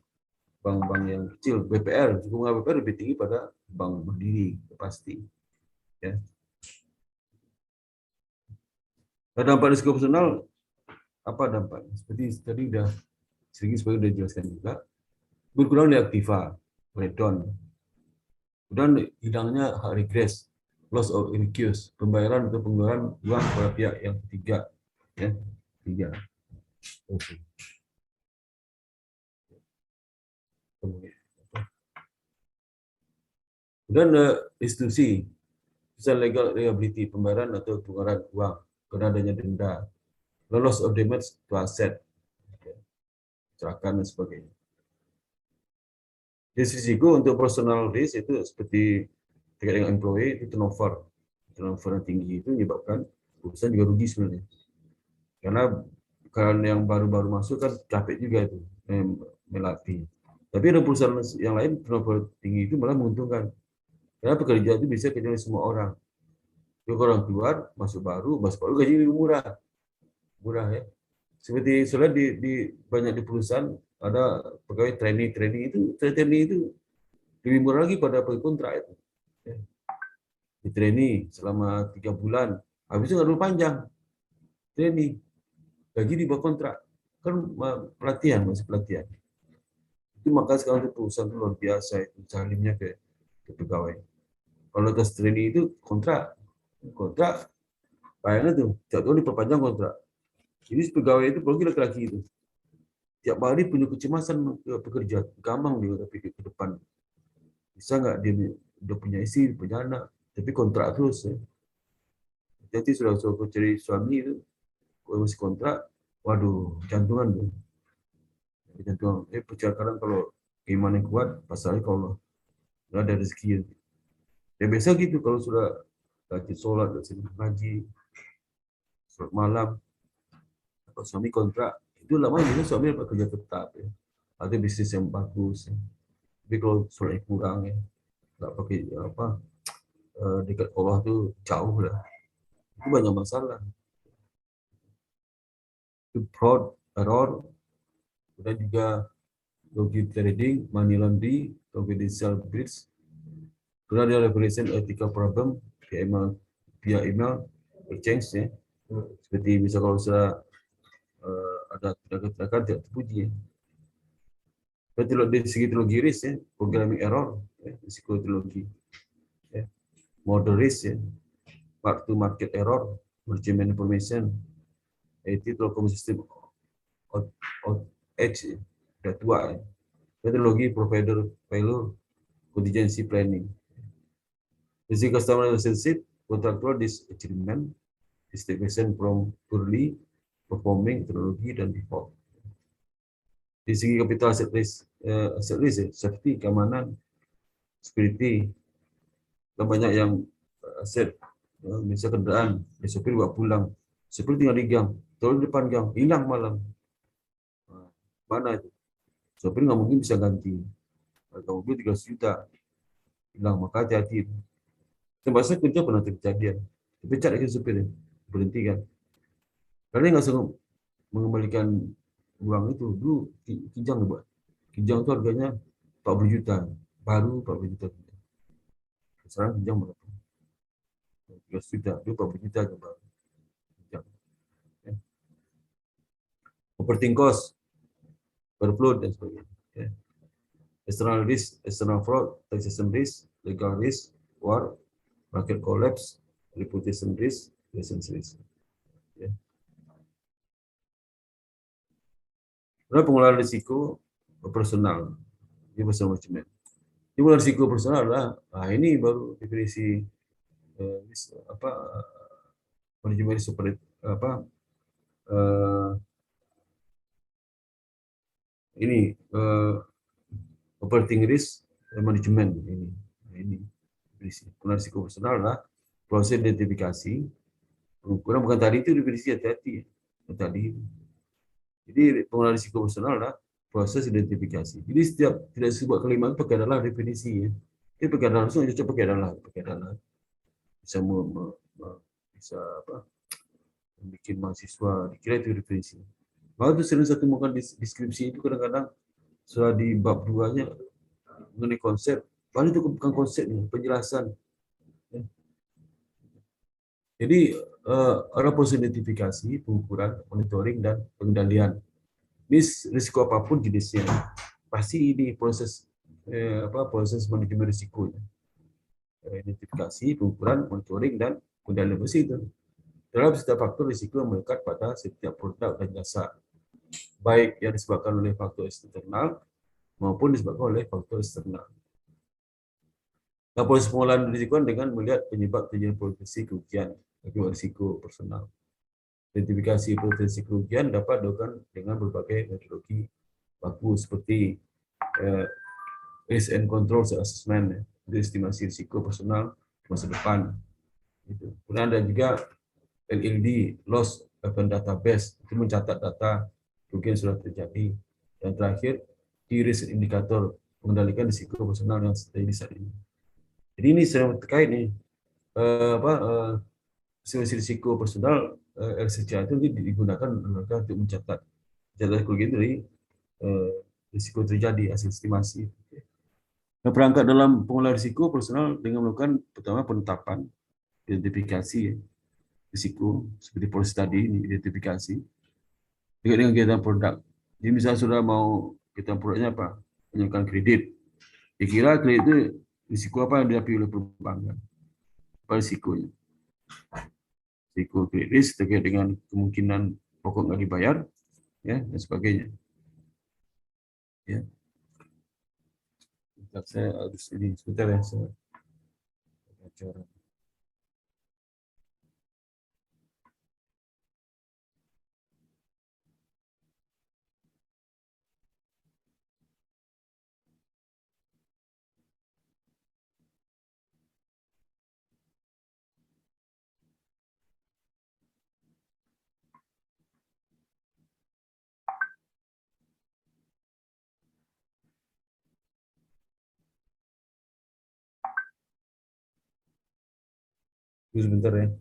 bank-bank yang kecil, BPR, suku bunga BPR lebih tinggi pada bank mandiri, pasti. Ya. Nah, dampak risiko personal apa dampaknya? Seperti tadi sudah sedikit sebagai sudah dijelaskan juga, berkurang di aktiva, breakdown, kemudian hilangnya hak regres, loss of recuse, pembayaran atau pengeluaran uang pada pihak yang ketiga, ya, tiga. Oke. Kemudian institusi, bisa legal liability, pembayaran atau pengeluaran uang karena adanya denda, loss of damage to asset, kecelakaan dan sebagainya. Risiko untuk personal risk itu seperti terkait dengan employee itu turnover yang tinggi itu menyebabkan perusahaan juga rugi sebenarnya. Karena yang baru-baru masuk kan capek juga itu melatih. Tapi ada perusahaan yang lain turnover tinggi itu malah menguntungkan. Karena pekerja itu bisa kerja semua orang. Kalau orang keluar, masuk baru gaji lebih murah ya. Seperti soalnya di banyak di perusahaan ada pegawai trainee itu lebih murah lagi pada kontrak itu. Ya. Di trainee selama 3 bulan, habis itu nggak dulu panjang. Trainee, gaji di bawah kontrak. Kan masih pelatihan. Itu maka sekarang itu perusahaan itu luar biasa itu salimnya ke pegawai. Kalau atas trainee itu kontrak bayangnya tuh, tiap tahun diperpanjang kontrak. Jadi pegawai itu, apalagi laki-laki itu, tiap hari punya kecemasan pekerja, gampang dia pikir ke depan. Bisa nggak dia udah punya istri, punya anak, tapi kontrak terus. Ya. Jadi sudah cari suami itu, kalau masih kontrak, waduh, jantungan tuh. Jantungan. Percakapan kalau iman yang kuat, pasalnya kalau nggak ada rezeki. Ya biasa gitu kalau sudah rajin sholat, rajin ngaji, sholat malam, kalau suami kontrak, itu lama ini suami dapat kerja tetap ya. Ada bisnis yang bagus. Ya. Tapi kalau sholatnya kurang ya, nggak pakai dekat Allah tuh jauh lah. Itu banyak masalah. Itu fraud, error, dan juga logi trading, money laundering, confidential breach, kemudian ada regulation ethical problem via email exchange ya. Seperti misal kalau sudah ada tindakan tidak terpuji ya. Dari segi teknologi risk ya, programming error, ya, risiko teknologi, ya. Model risk ya, market error, management information, IT telecom system outage, ya, tua ya. Teknologi provider failure, contingency planning. Risiko customer relationship, contractual disagreement, distribution from poorly performing teknologi dan default. Di segi capital asset risk ya, safety, keamanan, security, dan banyak yang aset, bisa kendaraan, sopir bawa pulang, sopir tinggal di gang, terus di depan gang, hilang malam. Mana itu? Sopir nggak mungkin bisa ganti. Harga mobil 300 juta, hilang, maka hati-hati. Termasuk kerja pernah terjadi, dipecat lagi sopirnya, berhentikan. Karena nggak sanggup mengembalikan uang itu, dulu Kijang buat. Kijang itu harganya 40 juta, baru 40 juta. Sekarang Kijang berapa? 13 juta, itu 40 juta ke baru. Kijang. Ya. Operating cost, overflow dan sebagainya. Ya. External risk, external fraud, taxation risk, legal risk, war, market collapse, reputation risk, license risk. Ya. Nah, pengelolaan risiko operasional, ini personal management. Ini pengelolaan risiko operasional adalah, nah ini baru definisi manajemen seperti ini operating risk management ini pengelolaan risiko operasional adalah proses identifikasi pengukuran, bukan tadi itu definisi hati-hati tadi. Jadi pengelolaan risiko operasional adalah proses identifikasi. Jadi tidak sebuah kalimat pakai adalah definisi ya. Ini pakai adalah langsung cocok pakai adalah bisa bisa bikin mahasiswa dikira itu definisi. Lalu itu sering saya temukan di deskripsi itu kadang-kadang Sudah di bab 2-nya mengenai konsep. Paling itu bukan konsepnya, penjelasan. Jadi ada proses identifikasi, pengukuran, monitoring, dan pengendalian. Ini risiko apapun jenisnya, pasti ini proses proses manajemen risikonya. Identifikasi, pengukuran, monitoring, dan pengendalian bersih itu. Dalam setiap faktor risiko yang melekat pada setiap produk dan jasa, baik yang disebabkan oleh faktor eksternal maupun disebabkan oleh faktor eksternal. Nah, proses pengolahan risiko dengan melihat penyebab terjadinya potensi kerugian akibat risiko personal. Identifikasi potensi kerugian dapat dilakukan dengan berbagai metodologi baku seperti risk and control assessment, estimasi risiko personal masa depan. Kemudian ada juga LLD, loss event database, itu mencatat data kerugian sudah terjadi. Dan terakhir, key risk indikator, mengendalikan risiko personal yang terjadi saat ini. Jadi ini sedang terkait nih, risiko personal RCCA itu digunakan untuk mencatat kerugian dari risiko terjadi hasil estimasi. Nah, perangkat dalam pengolahan risiko personal dengan melakukan pertama penetapan, identifikasi risiko seperti proses tadi ini identifikasi dengan kegiatan produk. Jadi misalnya sudah mau kita produknya apa, menyalurkan kredit, dikira kredit itu risiko apa yang dihadapi oleh perbankan, apa risikonya? Risiko kredit risk terkait dengan kemungkinan pokok nggak dibayar, ya dan sebagainya. Ya. Saya harus ini sebentar ya, saya bicara. Sebentar ya.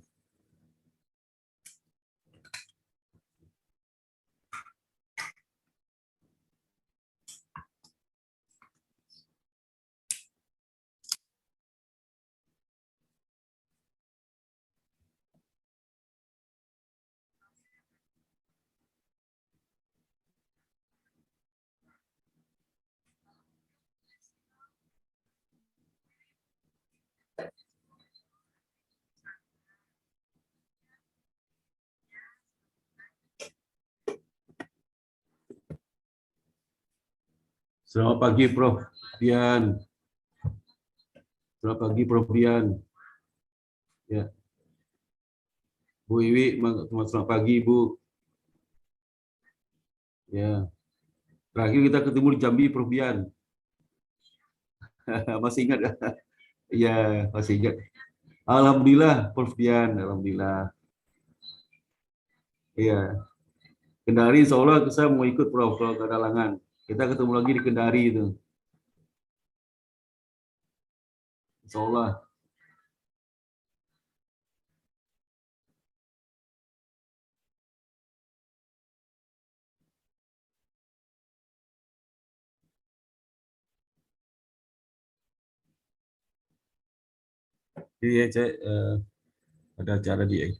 Selamat pagi Prof. Dian. Selamat pagi Prof. Dian. Ya. Bu Iwi, selamat pagi Bu. Ya. Terakhir kita ketemu di Jambi Prof. Dian. Masih ingat? Iya, masih ingat. Alhamdulillah Prof. Dian, alhamdulillah. Iya. Kendari seolah saya mau ikut Prof. Kalau ke Dalangan. Kita ketemu lagi di Kendari itu. Insyaallah. Jadi ya, saya ada acara di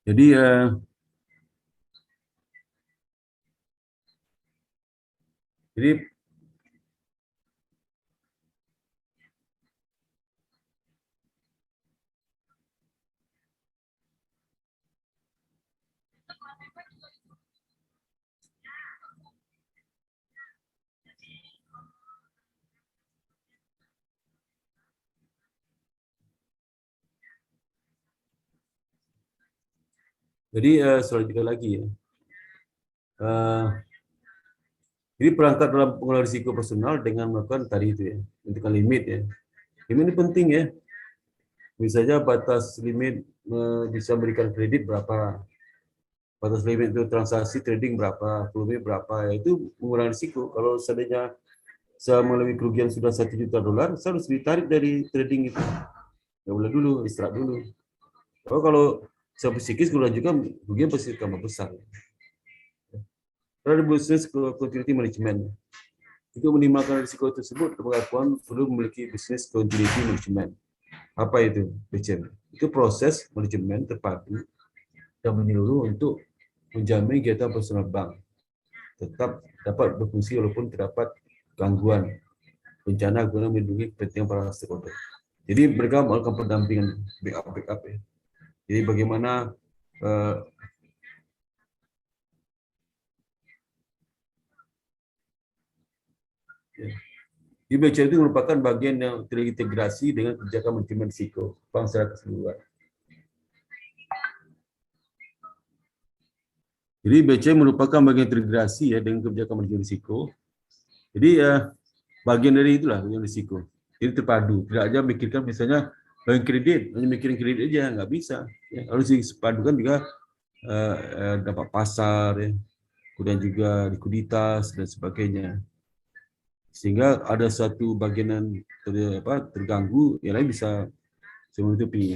jadi jadi selanjutnya lagi ya. Jadi perangkat dalam pengelolaan risiko personal dengan melakukan tadi itu ya, menentukan limit ya. Limit ini penting ya. Misalnya batas limit bisa memberikan kredit berapa, batas limit itu transaksi trading berapa, volume berapa, ya itu mengurangi risiko. Kalau seandainya saya mengalami kerugian sudah $1 juta, saya harus ditarik dari trading itu. Ya boleh dulu, istirahat dulu. Kalau Secara psikis juga kerugian pasti tambah besar. Ada business continuity management. Untuk minimalkan risiko tersebut, pengakuan perlu memiliki business continuity management. Apa itu BCM? Itu proses manajemen terpadu yang menyeluruh untuk menjamin kegiatan operasional bank tetap dapat berfungsi walaupun terdapat gangguan bencana guna melindungi kepentingan para stakeholder. Jadi mereka melakukan pendampingan backup ya. Jadi bagaimana IBC itu merupakan bagian yang terintegrasi dengan kebijakan manajemen risiko bank secara keseluruhan. Jadi BC merupakan bagian terintegrasi ya dengan kebijakan manajemen risiko. Jadi bagian dari itulah yang risiko. Jadi terpadu. Tidak aja mikirkan misalnya bagian kredit, hanya mikirin kredit aja nggak bisa. Ya, harus dipadukan juga dapat pasar, ya, kemudian juga likuiditas dan sebagainya. Sehingga ada suatu bagian yang terganggu, yang lain bisa menutupi.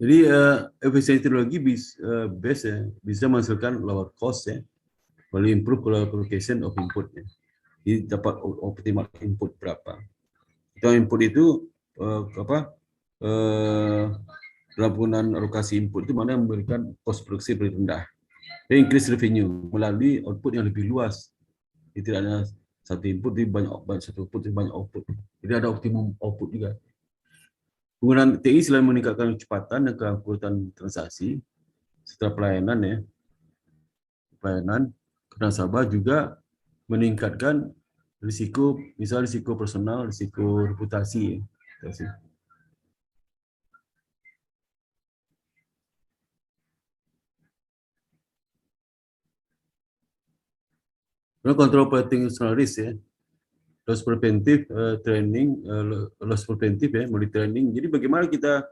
Jadi efisiensi teknologi bisa menghasilkan lower cost ya, melalui improve allocation of input ya. Jadi dapat optimal input berapa. Kita input itu dalam penggunaan alokasi input itu mana yang memberikan cost produksi lebih rendah. Dan increase revenue melalui output yang lebih luas. Jadi tidak hanya satu input, jadi banyak satu output, banyak output. Jadi ada optimum output juga. Penggunaan TI selain meningkatkan kecepatan dan keangkutan transaksi, setelah pelayanan ke nasabah juga meningkatkan risiko, misal risiko personal, risiko reputasi. Kontrol operating external risk ya, loss preventive training, loss preventive ya, multi training. Jadi bagaimana kita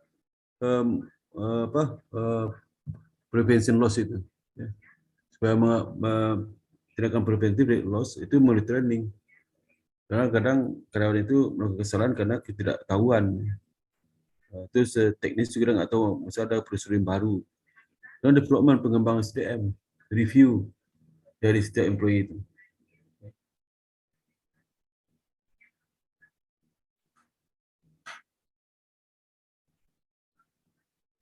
prevention loss itu, ya. Supaya tindakan preventif dari loss itu multi training. Karena kadang karyawan itu melakukan kesalahan karena ketidaktahuan. Terus teknis juga nggak tahu, misalnya ada prosedur baru. Dan development pengembangan SDM, review dari setiap employee itu.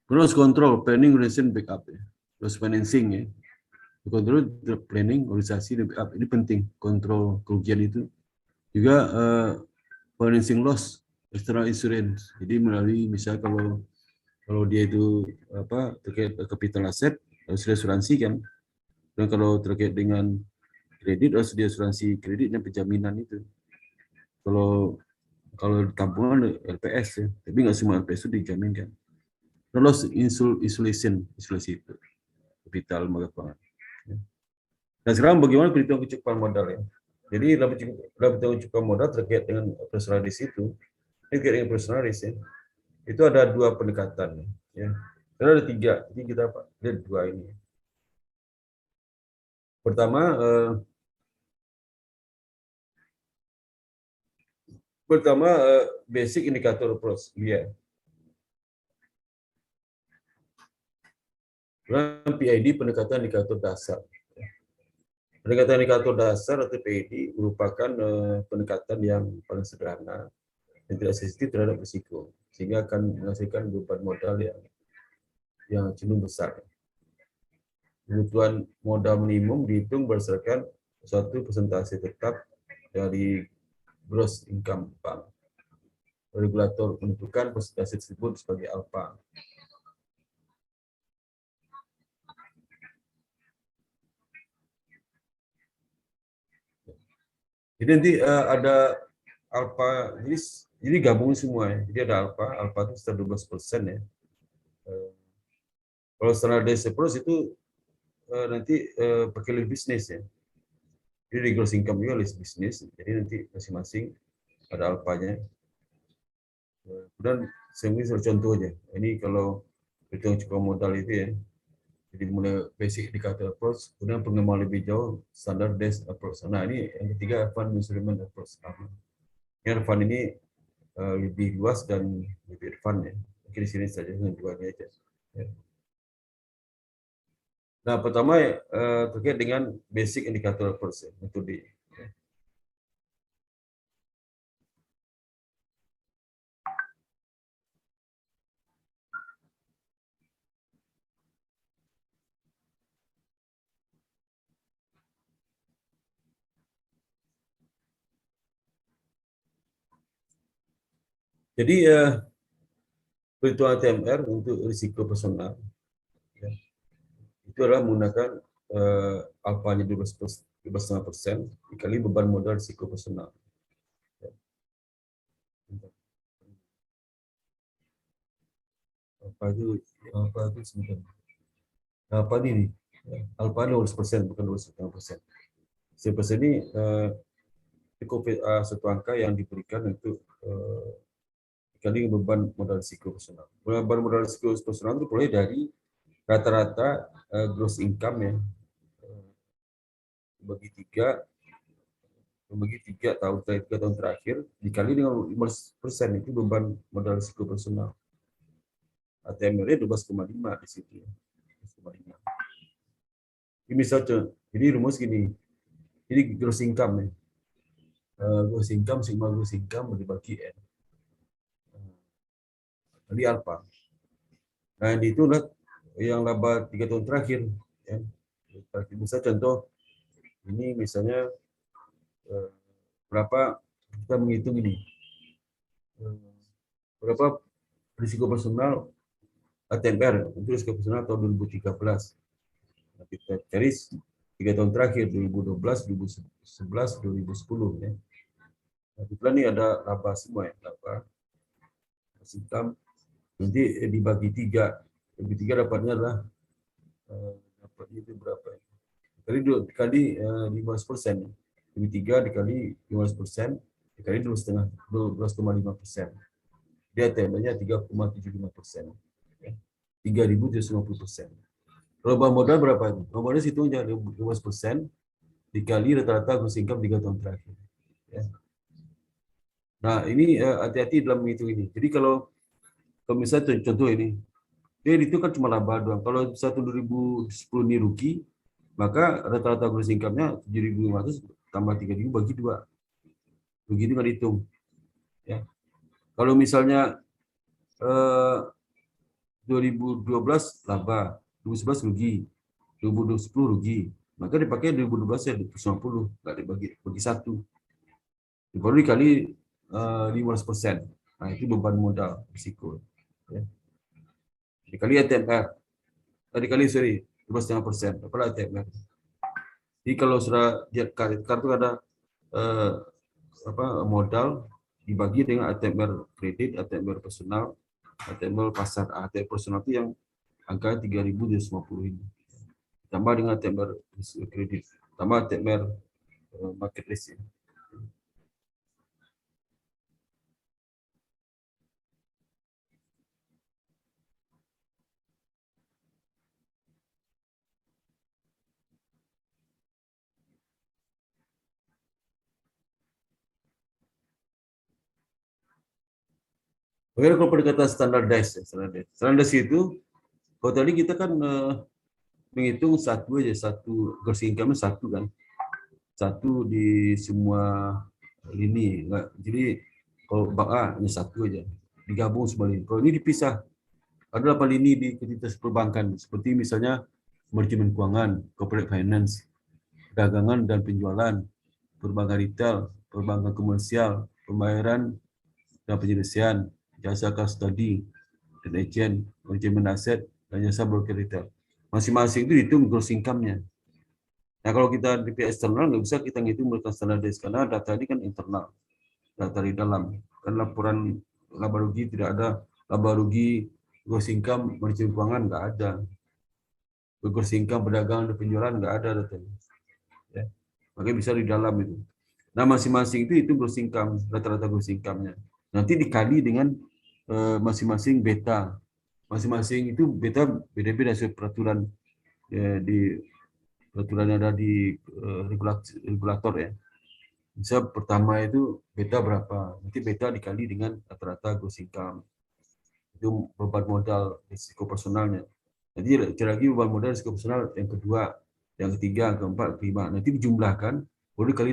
Loss control, planning, organization, backup ya. Loss financing ya. Kontrol planning, organisasi, dan backup. Ini penting, kontrol kerugian itu. Juga financing loss, external insurance. Jadi melalui misalnya kalau dia itu terkait capital asset harus diasuransi kan. Dan kalau terkait dengan kredit harus diasuransi kredit dan penjaminan itu. Kalau tabungan LPS ya, tapi nggak semua LPS itu dijaminkan. Loss isolasi itu kapital lembaga keuangan. Nah sekarang bagaimana perhitungan kecukupan modal ya? Jadi dalam perhitungan kecukupan modal terkait dengan operational risk itu, terkait dengan operational risk ya, itu ada dua pendekatan ya. Karena ada tiga, jadi kita lihat dua ini. Pertama basic indikator approach ya. PID pendekatan indikator dasar. Pendekatan indikator dasar atau PID merupakan pendekatan yang paling sederhana dan tidak sensitif terhadap risiko, sehingga akan menghasilkan beban modal yang cenderung besar. Kebutuhan modal minimum dihitung berdasarkan suatu persentase tetap dari gross income bank. Regulator menentukan persentase tersebut sebagai alpha. Jadi nanti ada alfa, jadi gabung semua ya. Jadi ada alfa itu sekitar 12% ya. Kalau standardized approach itu nanti pakai list bisnis ya. Jadi di gross income juga list bisnis. Jadi nanti masing-masing ada alfanya. Kemudian saya mungkin contoh aja. Ini kalau hitung cukup modal itu ya. Jadi mulai basic indicator approach, kemudian pengembangan lebih jauh standardized approach. Nah ini yang ketiga fund measurement approach. Yang fund ini lebih luas dan lebih advance ya. Mungkin di sini saja dengan dua ini aja. Ya. Nah pertama terkait dengan basic indicator approach ya, metode. Jadi perhitungan TMR untuk risiko personal ya, itu adalah menggunakan alfanya 12,5% dikali beban modal risiko personal. Ya. Apa itu sebenarnya? Apa ini? Alfa 12% bukan 12,5%. 10% ini cukup satu angka yang diberikan untuk dikali beban modal risiko personal. Beban modal risiko personal itu boleh dari rata-rata gross income ya, bagi tiga tahun terakhir dikali dengan 15% itu beban modal risiko personal. ATMR-nya 12,5 di situ. 12,5. Ini misalnya, jadi rumus gini. Jadi gross income ya. Gross income sigma gross income dibagi N. Jadi alpha. Nah, itu yang laba 3 tahun terakhir. Ya. Bisa contoh, ini misalnya berapa kita menghitung ini. Berapa risiko personal ATMR untuk risiko personal tahun 2013. Nah, kita cari 3 tahun terakhir 2012, 2011, 2010 ya. Nah, kebetulan ini ada laba semua ya, laba income nanti dibagi 3. Bagi 3 dapatnya adalah dapatnya itu berapa ya? Dikali 15%. Bagi 3 dikali 15% dikali 12,5%. Dia TMR-nya 3,75%. 3.750%. Kalau modal berapa itu? Modal situ aja 15% dikali rata-rata gross income 3 tahun terakhir. Ya. Nah, ini hati-hati dalam menghitung ini. Jadi kalau misalnya contoh ini, itu kan cuma laba doang. Kalau 2010 ini rugi, maka rata-rata gross income-nya 7.500 tambah 3.000 bagi 2. Begitu kan dihitung. Ya. Kalau misalnya 2012 laba, 2011 rugi, 2010 rugi, maka dipakai 2012 ya 250, nggak dibagi 1. Baru dikali 15%. Nah, itu beban modal risiko. Ya. Dikali ATMR. Dikali 12,5%. Apalah ATMR. Jadi kalau sudah lihat kartu ada modal dibagi dengan ATMR kredit, ATMR personal, ATMR pasar. ATMR personal itu yang angka 3.250 ini. Tambah dengan ATMR kredit, tambah ATMR market risk. Ya. Bagaimana kalau pendekatan standardized? Standardized itu, kalau tadi kita kan menghitung satu gross income satu kan, satu di semua lini. Jadi kalau bank A hanya satu aja, digabung semua lini. Kalau ini dipisah, ada 8 lini di entitas perbankan, seperti misalnya manajemen keuangan, corporate finance, dagangan dan penjualan, perbankan retail, perbankan komersial, pembayaran dan penyelesaian, jasa custody dan agent, manajemen aset, dan jasa broker retail. Masing-masing itu dihitung gross income-nya. Nah, kalau kita di pihak eksternal nggak bisa kita ngitung mereka standaris karena data ini kan internal, data di dalam. Kan laporan laba rugi tidak ada, laba rugi gross income manajemen keuangan nggak ada, gross income perdagangan dan penjualan nggak ada datanya. Ya. Makanya bisa di dalam itu. Nah, masing-masing itu gross income, rata-rata gross income-nya. Nanti dikali dengan masing-masing beta. Masing-masing itu beta beda-beda sesuai peraturan di peraturan yang ada di regulator ya. Bisa pertama itu beta berapa, nanti beta dikali dengan rata-rata gross income. Itu beban modal risiko personalnya. Nanti lagi beban modal risiko personal yang kedua, yang ketiga, yang keempat, kelima. Nanti dijumlahkan, baru dikali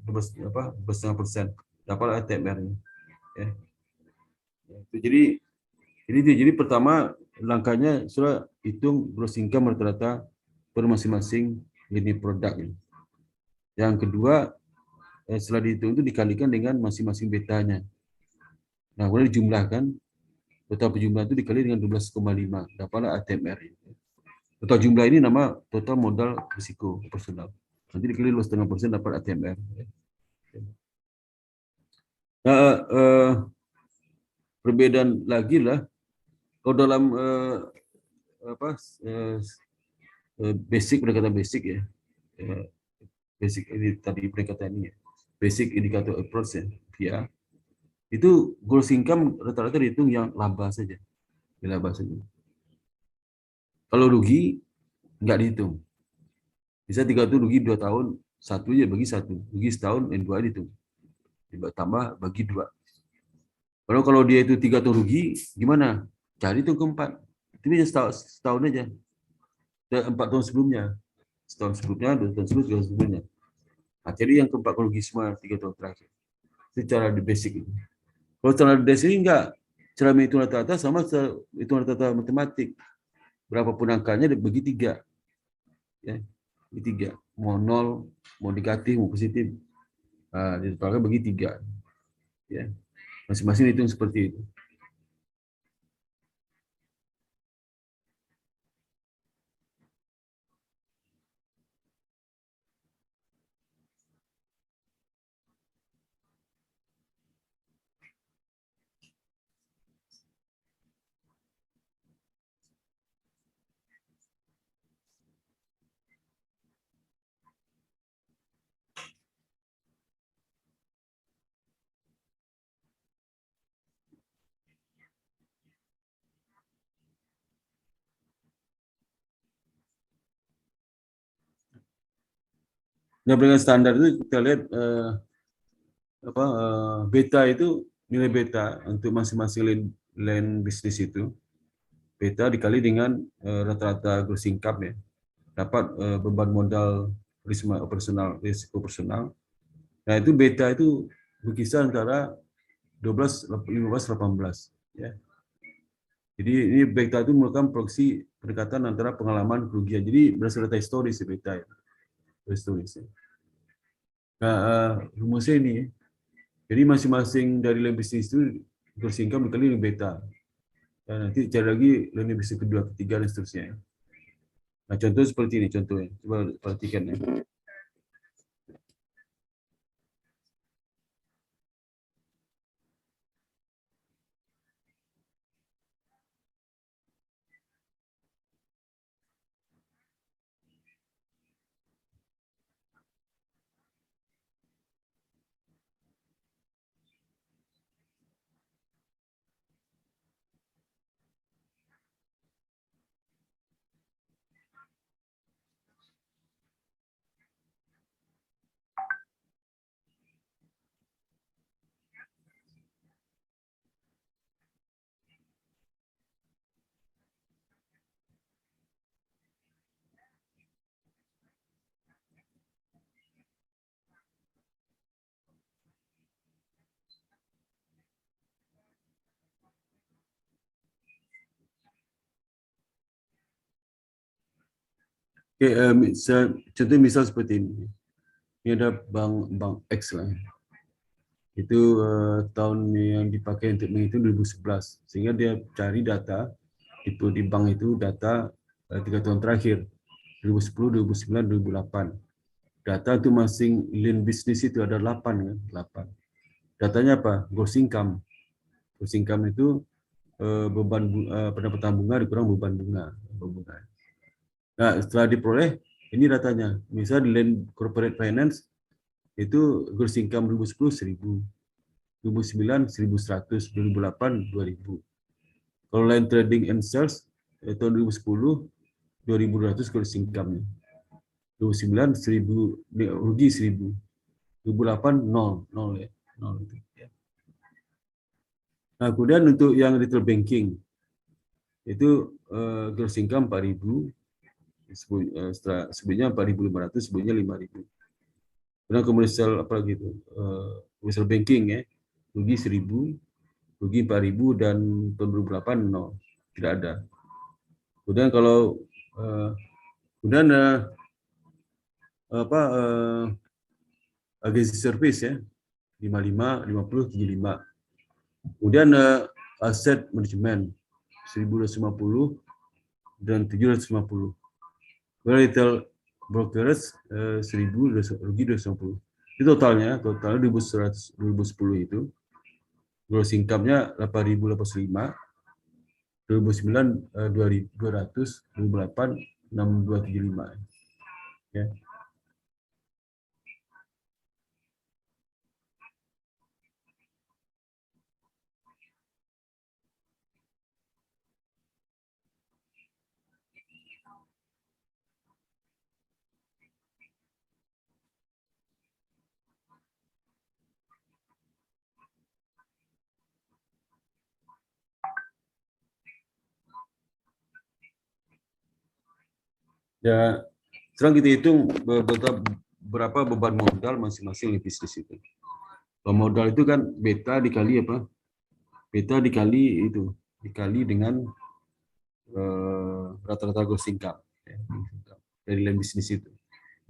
2,5%, dapat ATMR-nya. Ya. Jadi pertama langkahnya sudah hitung gross income rata-rata per masing-masing lini produk. Yang kedua, setelah dihitung itu dikalikan dengan masing-masing betanya. Nah, kemudian dijumlahkan, total penjumlahan itu dikali dengan 12,5, dapatlah ATMR. Total jumlah ini nama total modal risiko personal. Nanti dikali 2,5% dapat ATMR. Nah, perbedaan lagi lah, kalau dalam basic, pendekatan basic ya, basic ini tadi pendekatan ini ya, basic indicator approach ya, itu gross income rata-rata dihitung yang laba saja, laba saja. Kalau rugi nggak dihitung. Bisa 3 tahun rugi 2 tahun, satu aja bagi satu, rugi setahun dua dihitung, tambah bagi 2. Kalau dia itu 3 tahun rugi, gimana? Cari itu keempat, itu bisa setahun aja, 4 tahun sebelumnya, setahun sebelumnya, 2 tahun sebelumnya. Nah, jadi yang keempat kalau rugi semua 3 tahun terakhir. Itu cara di basic itu. Kalau cara di basic enggak, cara menghitung rata-rata sama hitung rata-rata matematik. Berapapun angkanya dibagi 3. Ya, bagi 3. Mau 0, mau negatif, mau positif. Nah, ditotalkan bagi 3. Ya. Masing-masing hitung seperti itu. Nah, dengan standar itu kita lihat beta itu, nilai beta untuk masing-masing line bisnis itu, beta dikali dengan rata-rata gross income ya, dapat beban modal risiko personal. Nah, itu beta itu berkisar antara 12, 15, 18 ya. Jadi ini beta itu merupakan proksi pendekatan antara pengalaman kerugian. Jadi berdasarkan data historis beta ya. Historis. Nah, rumusnya ini. Jadi masing-masing dari line bisnis itu gross income dikali dengan beta. Dan nanti cari lagi line bisnis kedua, ketiga dan seterusnya. Nah, contoh seperti ini contohnya. Coba perhatikan ya. Oke, contoh misal seperti ini. Ini ada bank X lah. Itu tahun yang dipakai untuk menghitung 2011. Sehingga dia cari data di bank itu data 3 tahun terakhir, 2010, 2009, 2008. Data untuk masing line bisnis itu ada 8 kan, 8. Datanya apa? Gross income. Gross income itu beban pendapatan bunga dikurang beban bunga. Nah, setelah diperoleh, ini datanya. Misal di line corporate finance itu gross income 2010 1000, 2009 1100, 2008 2000. Kalau line trading and sales tahun 2010 2200 gross income-nya. 2009 1000 rugi 1000. 2008 nol ya. Nol itu. Nah, kemudian untuk yang retail banking itu gross income 4000, sebelumnya 4500, sebelumnya 5000. Kemudian komersial apa gitu? Komersial banking ya, rugi 1000, rugi 4000 dan tahun 2008 nol, tidak ada. Kemudian kalau kemudian agency service ya 55, 50, 75. Kemudian aset manajemen 1250 dan 750. Retail brokerage 1000, rugi 250. Itu totalnya 2010 itu gross income-nya 8085, 2009 2200, 2008 6275. Ya. Ya, sekarang kita hitung berapa beban modal masing-masing bisnis itu. Modal itu kan beta dikali apa? Beta dikali itu, dikali dengan rata-rata gross income ya, dari line bisnis itu.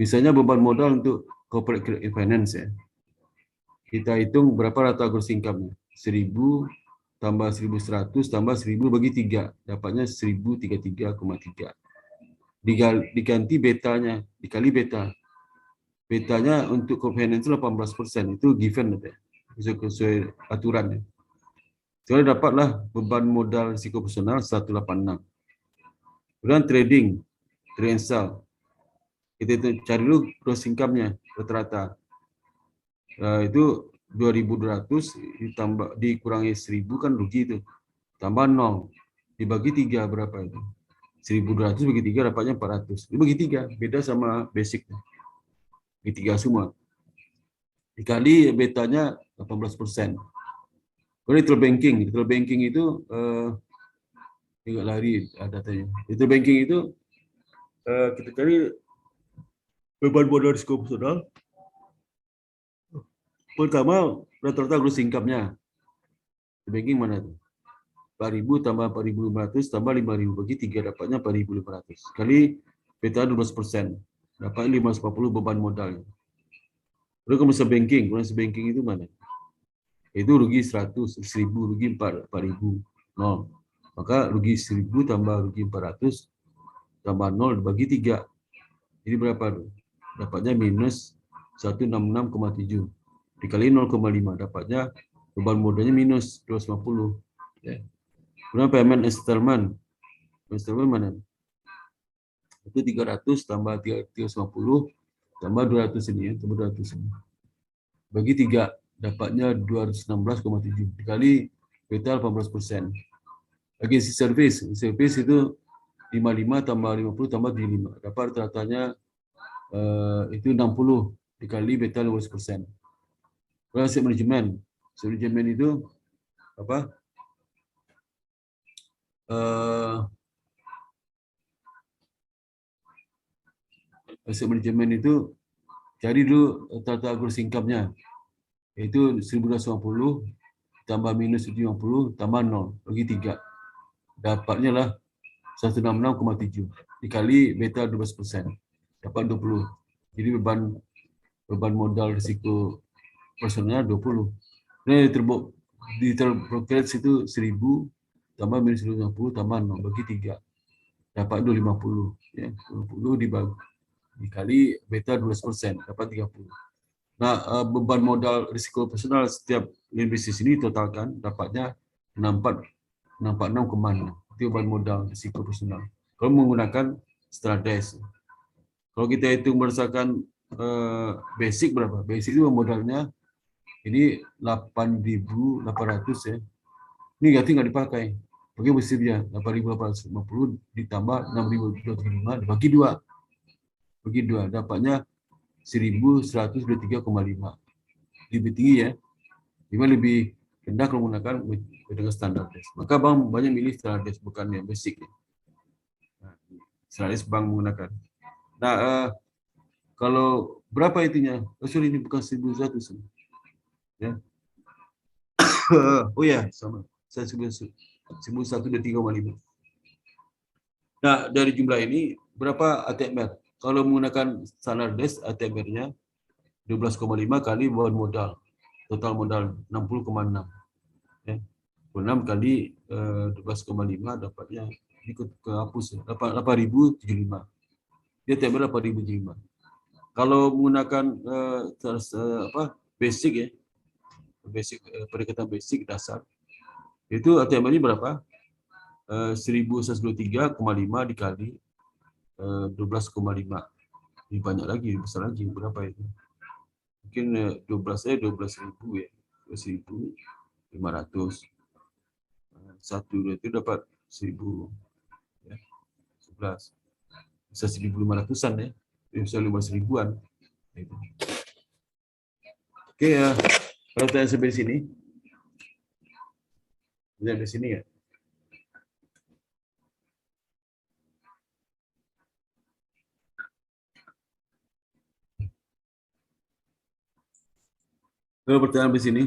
Misalnya beban modal untuk corporate finance ya. Kita hitung berapa rata gross income-nya. 1000 tambah 1100 tambah 1000 bagi 3, dapatnya 1033,3. Diganti betanya, dikali beta. Betanya untuk finance 18%, itu given ya. Sesuai aturan ya. Jadi dapatlah beban modal risiko personal 186. Kemudian trading, trade and sell. Kita cari dulu gross income-nya rata-rata. Itu 2200 ditambah dikurangi 1000 kan rugi itu. Tambah 0 dibagi 3 berapa itu? 1200 bagi 3 dapatnya 400. Dibagi 3, beda sama basic. Bagi 3 semua. Dikali betanya 18%. Retail banking itu tinggal lari datanya. Retail banking itu kita cari beban modal risiko personal. Pertama rata-rata gross income-nya. Banking mana tuh? 4.000 tambah 4.500 tambah 5.000 bagi 3 dapatnya 4.500. Kali beta 12%. Dapat 540 beban modal. Lalu komersial banking itu mana? Itu rugi 100, 1000 rugi 4.000. Nol. Maka rugi 1000 tambah rugi 400 tambah 0 bagi 3. Jadi berapa tuh? Dapatnya minus 166,7. Dikali 0,5 dapatnya beban modalnya minus 250. Ya. Kemudian payment installment. Installment mana? Itu 300 tambah 350 tambah 200 ini ya, tambah 200 ini. Bagi 3 dapatnya 216,7 dikali beta 18%. Lagi si service itu 55 tambah 50 tambah 75 dapat rata-ratanya itu 60 dikali beta 15%. Kalau aset manajemen itu apa? Aset manajemen itu cari dulu total gross income-nya. Itu 1250 tambah minus 750 tambah 0 bagi 3. Dapatnya lah 166,7 dikali beta 12%. Dapat 20. Jadi beban modal risiko personalnya 20. Ini di brokerage itu 1000 tambah minus 150 tambah 0 bagi 3. Dapat 250 ya. 20 dibagi dikali beta 12%, dapat 30. Nah, beban modal risiko operasional setiap unit bisnis ini totalkan dapatnya 66,6. Itu beban modal risiko operasional. Kalau menggunakan Strades. Kalau kita hitung berdasarkan basic berapa? Basic itu modalnya ini 8.800 ya. Ini ganti nggak dipakai. Pakai bersihnya 8.850 ditambah 6.275 dibagi 2. Bagi 2 dapatnya 1.123,5. Lebih tinggi ya. Cuma lebih rendah kalau menggunakan dengan standar des. Maka bank banyak milih standar des bukan yang basic ya. Nah, standar des bank menggunakan. Nah, kalau berapa itunya? Oh, sorry, ini bukan 1.100 ya. Oh ya, sama. Saya 1.123,5. Nah, dari jumlah ini berapa ATMR? Kalau menggunakan standar des, ATMR-nya 12,5 kali beban modal. Total modal 60,6. Ya. 6 kali 12,5 dapatnya ikut ke hapus 8.075. Dia ATMR 8.075. Kalau menggunakan basic ya. Basic pendekatan basic dasar. Itu ATMR-nya berapa? 1.123,5 dikali 12,5. Lebih banyak lagi, besar lagi. Berapa itu? Mungkin 12.000 ya. 12.500. Satu itu dapat 1.000 ya. 11. Bisa 1.500-an ya. Bisa 15.000-an. Gitu. Oke ya. Kalau tanya sampai di sini. Sampai sini ya. Kalau pertanyaan di sini.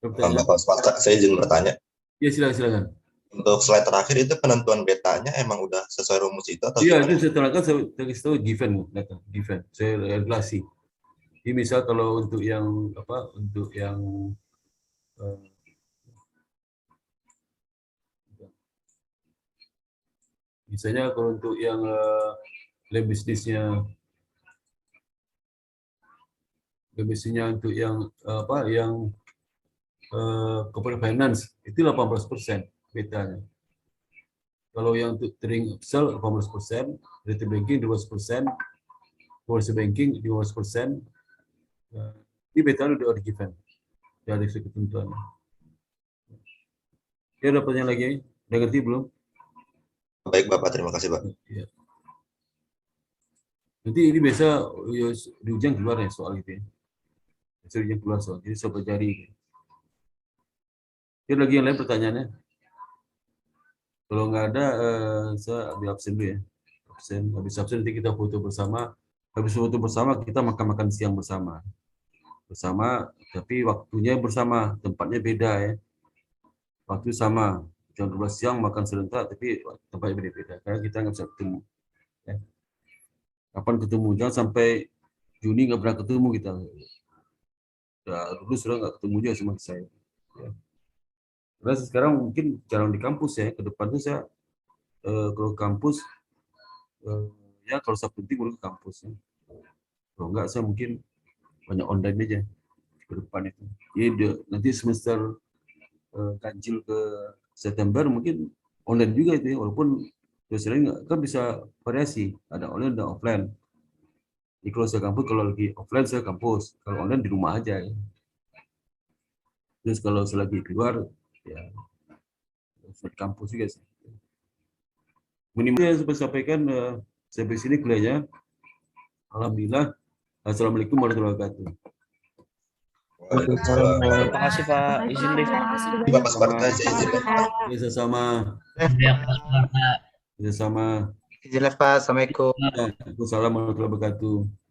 Bapak sepakat, saya izin bertanya. Ya, silakan. Untuk slide terakhir itu penentuan betanya emang udah sesuai rumus itu atau iya, itu saya terangkan, saya kasih tahu given data, given. Saya relasi. Ini misal kalau untuk yang misalnya kalau untuk yang lab bisnisnya untuk yang corporate finance itu 18% betanya. Kalau yang untuk trading Excel 18%, retail banking 12%, commercial banking 15%. Ini beta udah given dari segi ketentuan. Ya, ada pertanyaan lagi? Udah ngerti belum? Baik Bapak, terima kasih Pak. Ya. Nanti ini biasa di ujian keluar ya soal itu ya. Biasa ujian keluar soal, jadi saya pelajari. Ada lagi yang lain pertanyaannya? Kalau nggak ada, saya ambil absen dulu ya. Habis absen nanti kita foto bersama. Habis foto bersama kita makan siang bersama. Tapi waktunya bersama, tempatnya beda ya. Waktu sama, jam 12 siang makan serentak, tapi tempatnya beda-beda. Karena kita nggak bisa ketemu. Ya. Kapan ketemu? Jangan sampai Juni nggak pernah ketemu kita. Ya, dulu sudah nggak ketemu juga sama saya. Ya. Karena sekarang mungkin jarang di kampus ya. Ke depan tuh saya kalau kampus ya kalau saya penting baru ke kampus ya. Kalau enggak saya mungkin banyak online aja ke depan itu. Jadi nanti semester kancil ke September mungkin online juga itu ya, walaupun dosennya nggak kan bisa variasi, ada online dan offline. Jadi kalau saya kampus, kalau lagi offline saya kampus, kalau online di rumah aja ya. Terus kalau saya lagi keluar ya di kampus juga sih. Minimal yang saya sampaikan sampai sini kuliahnya. Alhamdulillah. Assalamualaikum warahmatullahi wabarakatuh. Waalaikumsalam. Terima kasih Pak. Izin deh. Bapak sepakat, saya izin. Bisa sama. Izin Pak. Assalamualaikum. Waalaikumsalam warahmatullahi wabarakatuh.